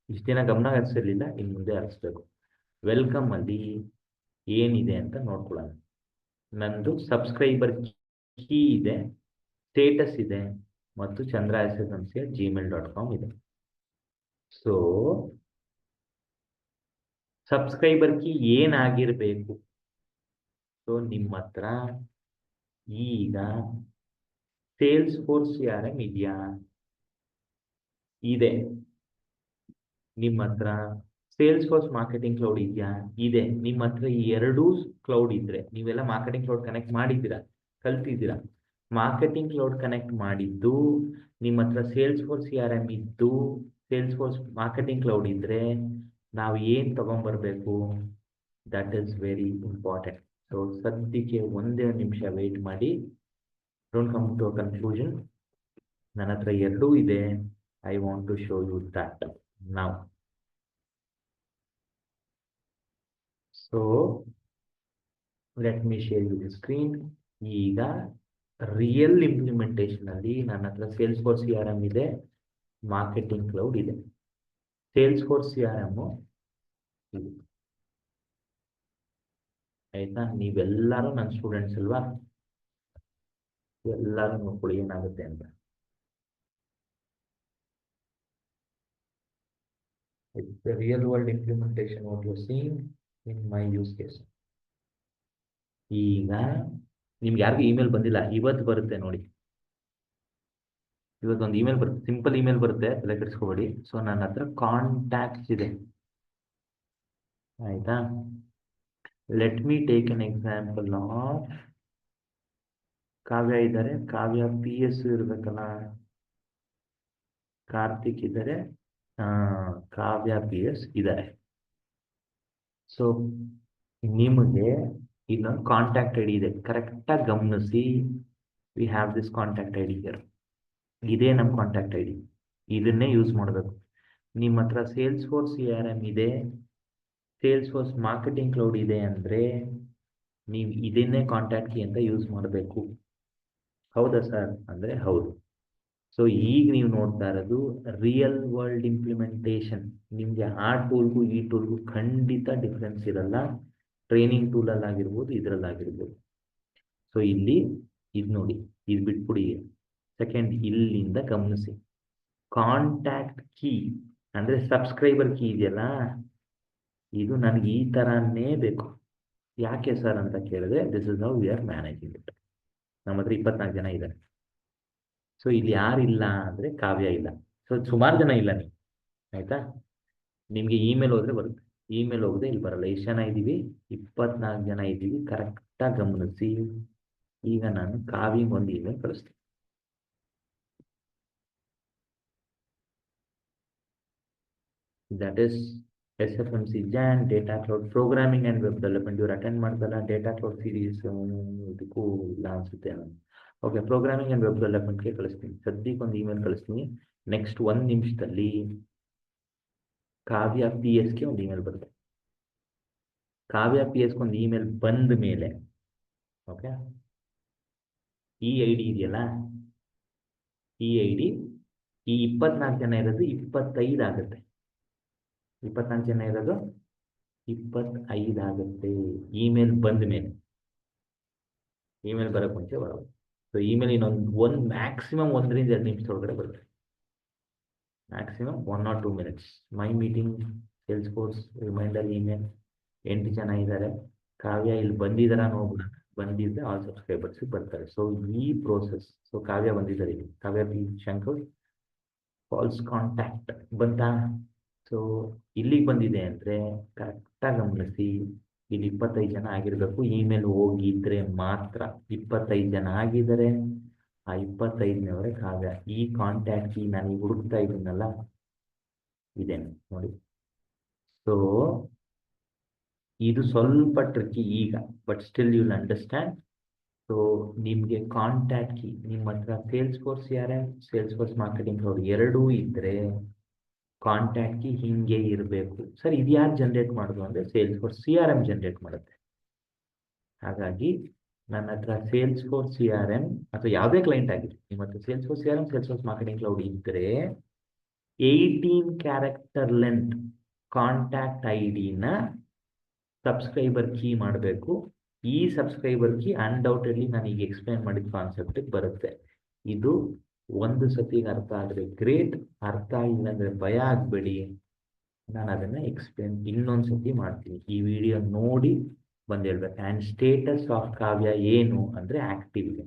ಇಷ್ಟು ದಿನ ಗಮನ ಹರಿಸಿರ್ಲಿಲ್ಲ, ಇನ್ನು ಮುಂದೆ ಹರಿಸ್ಬೇಕು. ವೆಲ್ಕಮ್ ಅಲ್ಲಿ ಏನಿದೆ ಅಂತ ನೋಡ್ಕೊಳ್ಳೋಣ. ನಂದು ಸಬ್ಸ್ಕ್ರೈಬರ್ ಕೀ ಇದೆ, ಸ್ಟೇಟಸ್ ಇದೆ, ಮತ್ತು chandra@gmail.com ಇದೆ. ಸೊ ಸಬ್ಸ್ಕ್ರೈಬರ್ ಕೀ ಏನಾಗಿರ್ಬೇಕು? ಸೊ ನಿಮ್ಮ ಹತ್ರ ಈಗ ಸೇಲ್ಸ್ ಫೋರ್ಸ್ CRM ಇದೆಯಾ? ಇದೆ. ನಿಮ್ಮ ಹತ್ರ ಸೇಲ್ಸ್ ಫೋರ್ಸ್ ಮಾರ್ಕೆಟಿಂಗ್ ಕ್ಲೌಡ್ ಇದೆಯಾ? ಇದೆ. ನಿಮ್ಮ ಹತ್ರ ಈ ಎರಡೂ ಕ್ಲೌಡ್ ಇದ್ರೆ, ನೀವೆಲ್ಲ ಮಾರ್ಕೆಟಿಂಗ್ ಕ್ಲೌಡ್ ಕನೆಕ್ಟ್ ಮಾಡಿದ್ದೀರಾ, ಕಲ್ತಿದ್ದೀರಾ. ಮಾರ್ಕೆಟಿಂಗ್ ಕ್ಲೌಡ್ ಕನೆಕ್ಟ್ ಮಾಡಿದ್ದು, ನಿಮ್ಮ ಹತ್ರ ಸೇಲ್ಸ್ ಫೋರ್ಸ್ CRM ಇದ್ದು, ಸೇಲ್ಸ್ ಫೋರ್ಸ್ ಮಾರ್ಕೆಟಿಂಗ್ ಕ್ಲೌಡ್ ಇದ್ರೆ ನಾವು ಏನು ತಗೊಂಡ್ಬರ್ಬೇಕು? That is very important. So ಸದ್ಯಕ್ಕೆ ಒಂದೇ ನಿಮಿಷ ವೆಯ್ಟ್ ಮಾಡಿ, don't come to a conclusion. ನನ್ನ ಹತ್ರ ಎರಡೂ ಇದೆ. I want to show you that now. So let me share you the screen. ಈಗ ರಿಯಲ್ ಇಂಪ್ಲಿಮೆಂಟೇಷನ್ ಅಲ್ಲಿ ನನ್ನ ಹತ್ರ ಸೇಲ್ಸ್ ಫೋರ್ಸ್ CRM ಇದೆ, ಮಾರ್ಕೆಟಿಂಗ್ ಕ್ಲೌಡ್ ಇದೆ. ಸೇಲ್ಸ್ ಫೋರ್ಸ್ CRM ಇದು, ಆಯ್ತಾ? ನೀವೆಲ್ಲರೂ ನನ್ನ ಸ್ಟೂಡೆಂಟ್ಸ್ ಅಲ್ವಾ? ಎಲ್ಲರೂ ನೋಡ್ಕೊಳ್ಳಿ ಏನಾಗುತ್ತೆ ಅಂತ. It's the real world implementation what you're seeing in my use case. ಈಗ ನಿಮ್ಗೆ ಯಾರಿಗೂ ಇಮೇಲ್ ಬಂದಿಲ್ಲ, ಇವತ್ತು ಬರುತ್ತೆ ನೋಡಿ. ಇವತ್ತೊಂದು ಇಮೇಲ್ ಬರುತ್ತೆ, ಸಿಂಪಲ್ ಇಮೇಲ್ ಬರುತ್ತೆ, ತಲೆ ಕೆಡಿಸ್ಕೋಬೇಡಿ. ಸೊ ನನ್ನ ಹತ್ರ ಕಾಂಟ್ಯಾಕ್ಟ್ಸ್ ಇದೆ, ಆಯ್ತಾ? Let me take an example of Kavya ಇದ್ದಾರೆ. ಕಾವ್ಯ PS ಇರ್ಬೇಕಲ್ಲ, ಕಾರ್ತಿಕ್ ಇದ್ದಾರೆ, ಕಾವ್ಯ PS ಇದ್ದಾರೆ. ಸೊ ನಿಮಗೆ ಇನ್ನೊಂದು ಕಾಂಟ್ಯಾಕ್ಟ್ ಐಡಿ ಇದೆ, ಕರೆಕ್ಟಾಗಿ ಗಮನಿಸಿ. We have this contact ID here. ಇದೇ ನಮ್ಮ ಕಾಂಟ್ಯಾಕ್ಟ್ ಐಡಿ, ಇದನ್ನೇ ಯೂಸ್ ಮಾಡಬೇಕು. ನಿಮ್ಮ ಹತ್ರ ಸೇಲ್ಸ್ ಫೋರ್ಸ್ CRM ಇದೆ, ಸೇಲ್ಸ್ ಫೋರ್ಸ್ ಮಾರ್ಕೆಟಿಂಗ್ ಕ್ಲೌಡ್ ಇದೆ ಅಂದರೆ ನೀವು ಇದನ್ನೇ ಕಾಂಟ್ಯಾಕ್ಟ್ ಕೀ ಅಂತ ಯೂಸ್ ಮಾಡಬೇಕು. ಹೌದಾ ಸರ್ ಅಂದರೆ ಹೌದು. ಸೊ ಈಗ ನೀವು ನೋಡ್ತಾ ಇರೋದು ರಿಯಲ್ ವರ್ಲ್ಡ್ ಇಂಪ್ಲಿಮೆಂಟೇಷನ್. ನಿಮಗೆ ಆ ಟೂಲ್ಗೂ ಈ ಟೂಲ್ಗೂ ಖಂಡಿತ ಡಿಫ್ರೆನ್ಸ್ ಇರಲ್ಲ. ಟ್ರೈನಿಂಗ್ ಟೂಲಲ್ಲಾಗಿರ್ಬೋದು, ಇದರಲ್ಲಾಗಿರ್ಬೋದು. ಸೊ ಇಲ್ಲಿ ಇದು ನೋಡಿ, ಇದು ಬಿಟ್ಬಿಡಿ. ಸೆಕೆಂಡ್ ಇಲ್ಲಿಂದ ಗಮನಿಸಿ, ಕಾಂಟ್ಯಾಕ್ಟ್ ಕೀ ಅಂದರೆ ಸಬ್ಸ್ಕ್ರೈಬರ್ ಕೀ ಇದೆಯಲ್ಲ, ಇದು ನನಗೆ ಈ ಥರನೇ ಬೇಕು. ಯಾಕೆ ಸರ್ ಅಂತ ಕೇಳಿದ್ರೆ, this is how we are managing it. ನಮ್ಮ ಹತ್ರ 24 ಜನ ಇದ್ದಾರೆ. ಸೊ ಇಲ್ಲಿ ಯಾರಿಲ್ಲ ಅಂದರೆ ಕಾವ್ಯ ಇಲ್ಲ. ಸೊ ಸುಮಾರು ಜನ ಇಲ್ಲ ನೀವು, ಆಯಿತಾ? ನಿಮಗೆ ಇಮೇಲ್ ಹೋದರೆ ಬರುತ್ತೆ, ಇಮೇಲ್ ಹೋಗದೆ ಇಲ್ಲಿ ಬರಲ್ಲ. ಎಷ್ಟು ಜನ ಇದ್ದೀವಿ? 24 ಜನ ಇದ್ದೀವಿ. ಕರೆಕ್ಟಾಗಿ ಗಮನಿಸಿ. ಈಗ ನಾನು ಕಾವ್ಯಂಗೆ ಒಂದು ಇಮೇಲ್ ಕಳಿಸ್ತೀನಿ. That is SFMC Jan data cloud programming and web development. ಇವ್ರು ಅಟೆಂಡ್ ಮಾಡ್ತಾರ ಡೇಟಾ ಕ್ಲೌಡ್ ಸೀರೀಸ್, ಇದಕ್ಕೂ ಇಲ್ಲ ಅನಿಸುತ್ತೆ. ಓಕೆ, ಪ್ರೋಗ್ರಾಮಿಂಗ್ ಆ್ಯಂಡ್ ವೆಬ್ ಡೆವಲಪ್ಮೆಂಟ್ಗೆ ಕಳಿಸ್ತೀನಿ. ಸದ್ಯಕ್ಕೆ ಒಂದು ಇಮೇಲ್ ಕಳಿಸ್ತೀನಿ. ನೆಕ್ಸ್ಟ್ 1 ನಿಮಿಷದಲ್ಲಿ ಕಾವ್ಯ PS ಗೆ ಒಂದು ಇಮೇಲ್ ಬರುತ್ತೆ. ಕಾವ್ಯ PS ಗೆ ಒಂದು ಇಮೇಲ್ ಬಂದ ಮೇಲೆ ಓಕೆ, ಈ ID ಇದೆಯಲ್ಲ, ಈ ID ಈ 24 ಜನ ಇರೋದು 25 ಆಗುತ್ತೆ. 24 ಜನ ಇರೋದು 25 ಆಗುತ್ತೆ ಇಮೇಲ್ ಬಂದ ಮೇಲೆ. ಇಮೇಲ್ ಬರೋಕ್ಕೆ ಮುಂಚೆ ಬರೋದು. ಸೊ ಇಮೇಲ್ ಇನ್ನೊಂದು ಮ್ಯಾಕ್ಸಿಮಮ್ 1 ರಿಂದ 2 ನಿಮಿಷದೊಳಗಡೆ ಬರುತ್ತೆ. Maximum 1 or 2 minutes. My meeting, Salesforce reminder email. 8 ಜನ ಇದ್ದಾರೆ. ಕಾವ್ಯ ಇಲ್ಲಿ ಬಂದಿದ್ದಾರ ನೋಡ್ಬಿಡ. ಬಂದಿದ್ದರೆ ಆಲ್ ಸಬ್ಸ್ಕ್ರೈಬರ್ಸ್ ಬರ್ತಾರೆ. ಸೊ ಈ ಪ್ರೋಸೆಸ್. ಸೊ ಕಾವ್ಯ ಬಂದಿದ್ದಾರೆ, ಇಲ್ಲಿ ಕಾವ್ಯ P. ಶಂಕರ್ ಫಾಲ್ಸ್ ಕಾಂಟ್ಯಾಕ್ಟ್ ಬಂತಾ. ಸೊ ಇಲ್ಲಿಗೆ ಬಂದಿದೆ ಅಂದರೆ ಕರೆಕ್ಟಾಗಿ ಗಮನಿಸಿ, ಇಲ್ಲಿ 25 ಜನ ಆಗಿರಬೇಕು. ಇಮೇಲ್ ಹೋಗಿದ್ರೆ ಮಾತ್ರ 25 ಜನ ಆಗಿದ್ದಾರೆ. ಆ 25ನೇವರೆ ಕಾವ್ಯ. ಈ ಕಾಂಟ್ಯಾಕ್ಟ್ ಕೀ ನಾನು ಈಗ ಹುಡುಕ್ತಾ ಇದ್ದೀನಲ್ಲ, ಇದೇನು ನೋಡಿ. ಸೊ ಇದು ಸ್ವಲ್ಪ ಟ್ರಿಕ್ಕಿ ಈಗ, but still you will understand. So ನಿಮಗೆ ಕಾಂಟ್ಯಾಕ್ಟ್ ಕೀ ನಿಮ್ಮ ಹತ್ರ Salesforce CRM, Salesforce marketing cloud ಎರಡೂ ಇದ್ದರೆ ಕಾಂಟ್ಯಾಕ್ಟ್ ಕೀ ಹಿಂಗೆ ಇರಬೇಕು. ಸರ್ ಇದು ಯಾರು ಜನರೇಟ್ ಮಾಡೋದು ಅಂದರೆ ಸೇಲ್ಸ್ಫೋರ್ಸ್ CRM ಜನರೇಟ್ ಮಾಡುತ್ತೆ. ಹಾಗಾಗಿ ನನ್ನ ಹತ್ರ ಸೇಲ್ಸ್ಫೋರ್ಸ್ CRM ಅಥವಾ ಯಾವುದೇ ಕ್ಲೈಂಟ್ ಆಗಿದೆ, ನಿಮ್ಮ ಹತ್ರ Salesforce CRM, Salesforce marketing cloud ಇದ್ದರೆ 18 ಕ್ಯಾರೆಕ್ಟರ್ ಲೆಂತ್ ಕಾಂಟ್ಯಾಕ್ಟ್ ID-ನ ಸಬ್ಸ್ಕ್ರೈಬರ್ ಕೀ ಮಾಡಬೇಕು. ಈ ಸಬ್ಸ್ಕ್ರೈಬರ್ ಕೀ ಅನ್ಡೌಟೆಡ್ಲಿ ನಾನು ಈಗ ಎಕ್ಸ್ಪ್ಲೈನ್ ಮಾಡಿದ ಕಾನ್ಸೆಪ್ಟಿಗೆ ಬರುತ್ತೆ. ಇದು ಒಂದು ಸತಿಗೆ ಅರ್ಥ ಆದರೆ ಗ್ರೇಟ್, ಅರ್ಥ ಇಲ್ಲ ಅಂದರೆ ಭಯ ಆಗಬೇಡಿ. ನಾನು ಅದನ್ನು ಎಕ್ಸ್ಪ್ಲೇನ್ ಇನ್ನೊಂದು ಸತಿ ಮಾಡ್ತೀನಿ. ಈ ವಿಡಿಯೋ ನೋಡಿ ಬಂದು ಹೇಳ್ಬೇಕು. ಆ್ಯಂಡ್ ಸ್ಟೇಟಸ್ ಆಫ್ ಕಾವ್ಯ ಏನು ಅಂದರೆ ಆ್ಯಕ್ಟಿವ್ ಇದೆ.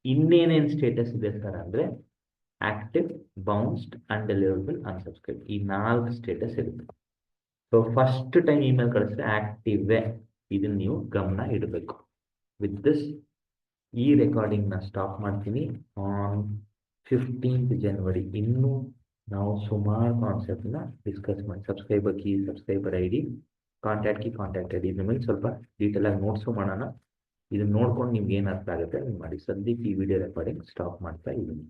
ಇನ್ನೇನೇನು ಸ್ಟೇಟಸ್ ಇದೆ ಸರ್ ಅಂದರೆ ಆಕ್ಟಿವ್, ಬೌನ್ಸ್ಡ್, ಅನ್ಡೆಲಿವರಬಲ್, ಅನ್ಸಬ್ಸ್ಕ್ರೈಬ್. ಈ 4 ಸ್ಟೇಟಸ್ ಇರುತ್ತೆ. ಸೊ ಫಸ್ಟ್ ಟೈಮ್ ಇಮೇಲ್ ಕಳಿಸಿದ್ರೆ ಆಕ್ಟಿವೇ, ಇದನ್ನು ನೀವು ಗಮನ ಇಡಬೇಕು. ವಿತ್ ದಿಸ್ ಈ ರೆಕಾರ್ಡಿಂಗ್ನ ಸ್ಟಾಪ್ ಮಾಡ್ತೀನಿ ಆನ್ 15th January. ಇನ್ನೂ ನಾವು ಸುಮಾರು ಕಾನ್ಸೆಪ್ಟ್ನ ಡಿಸ್ಕಸ್ ಮಾಡಿ, subscriber key, subscriber ID, contact key, contact ID ಇದ್ರ ಮೇಲೆ ಸ್ವಲ್ಪ ಡೀಟೇಲಾಗಿ ನೋಟ್ಸು ಮಾಡೋಣ. ಇದನ್ನ ನೋಡ್ಕೊಂಡು ನಿಮ್ಗೆ ಏನು ಅರ್ಥ ಆಗುತ್ತೆ ಅದನ್ನು ಮಾಡಿ. ಸದ್ಯಕ್ಕೆ ಈ ವಿಡಿಯೋ ರೆಕಾರ್ಡಿಂಗ್ ಸ್ಟಾಪ್ ಮಾಡ್ತಾ ಇದ್ದೀನಿ.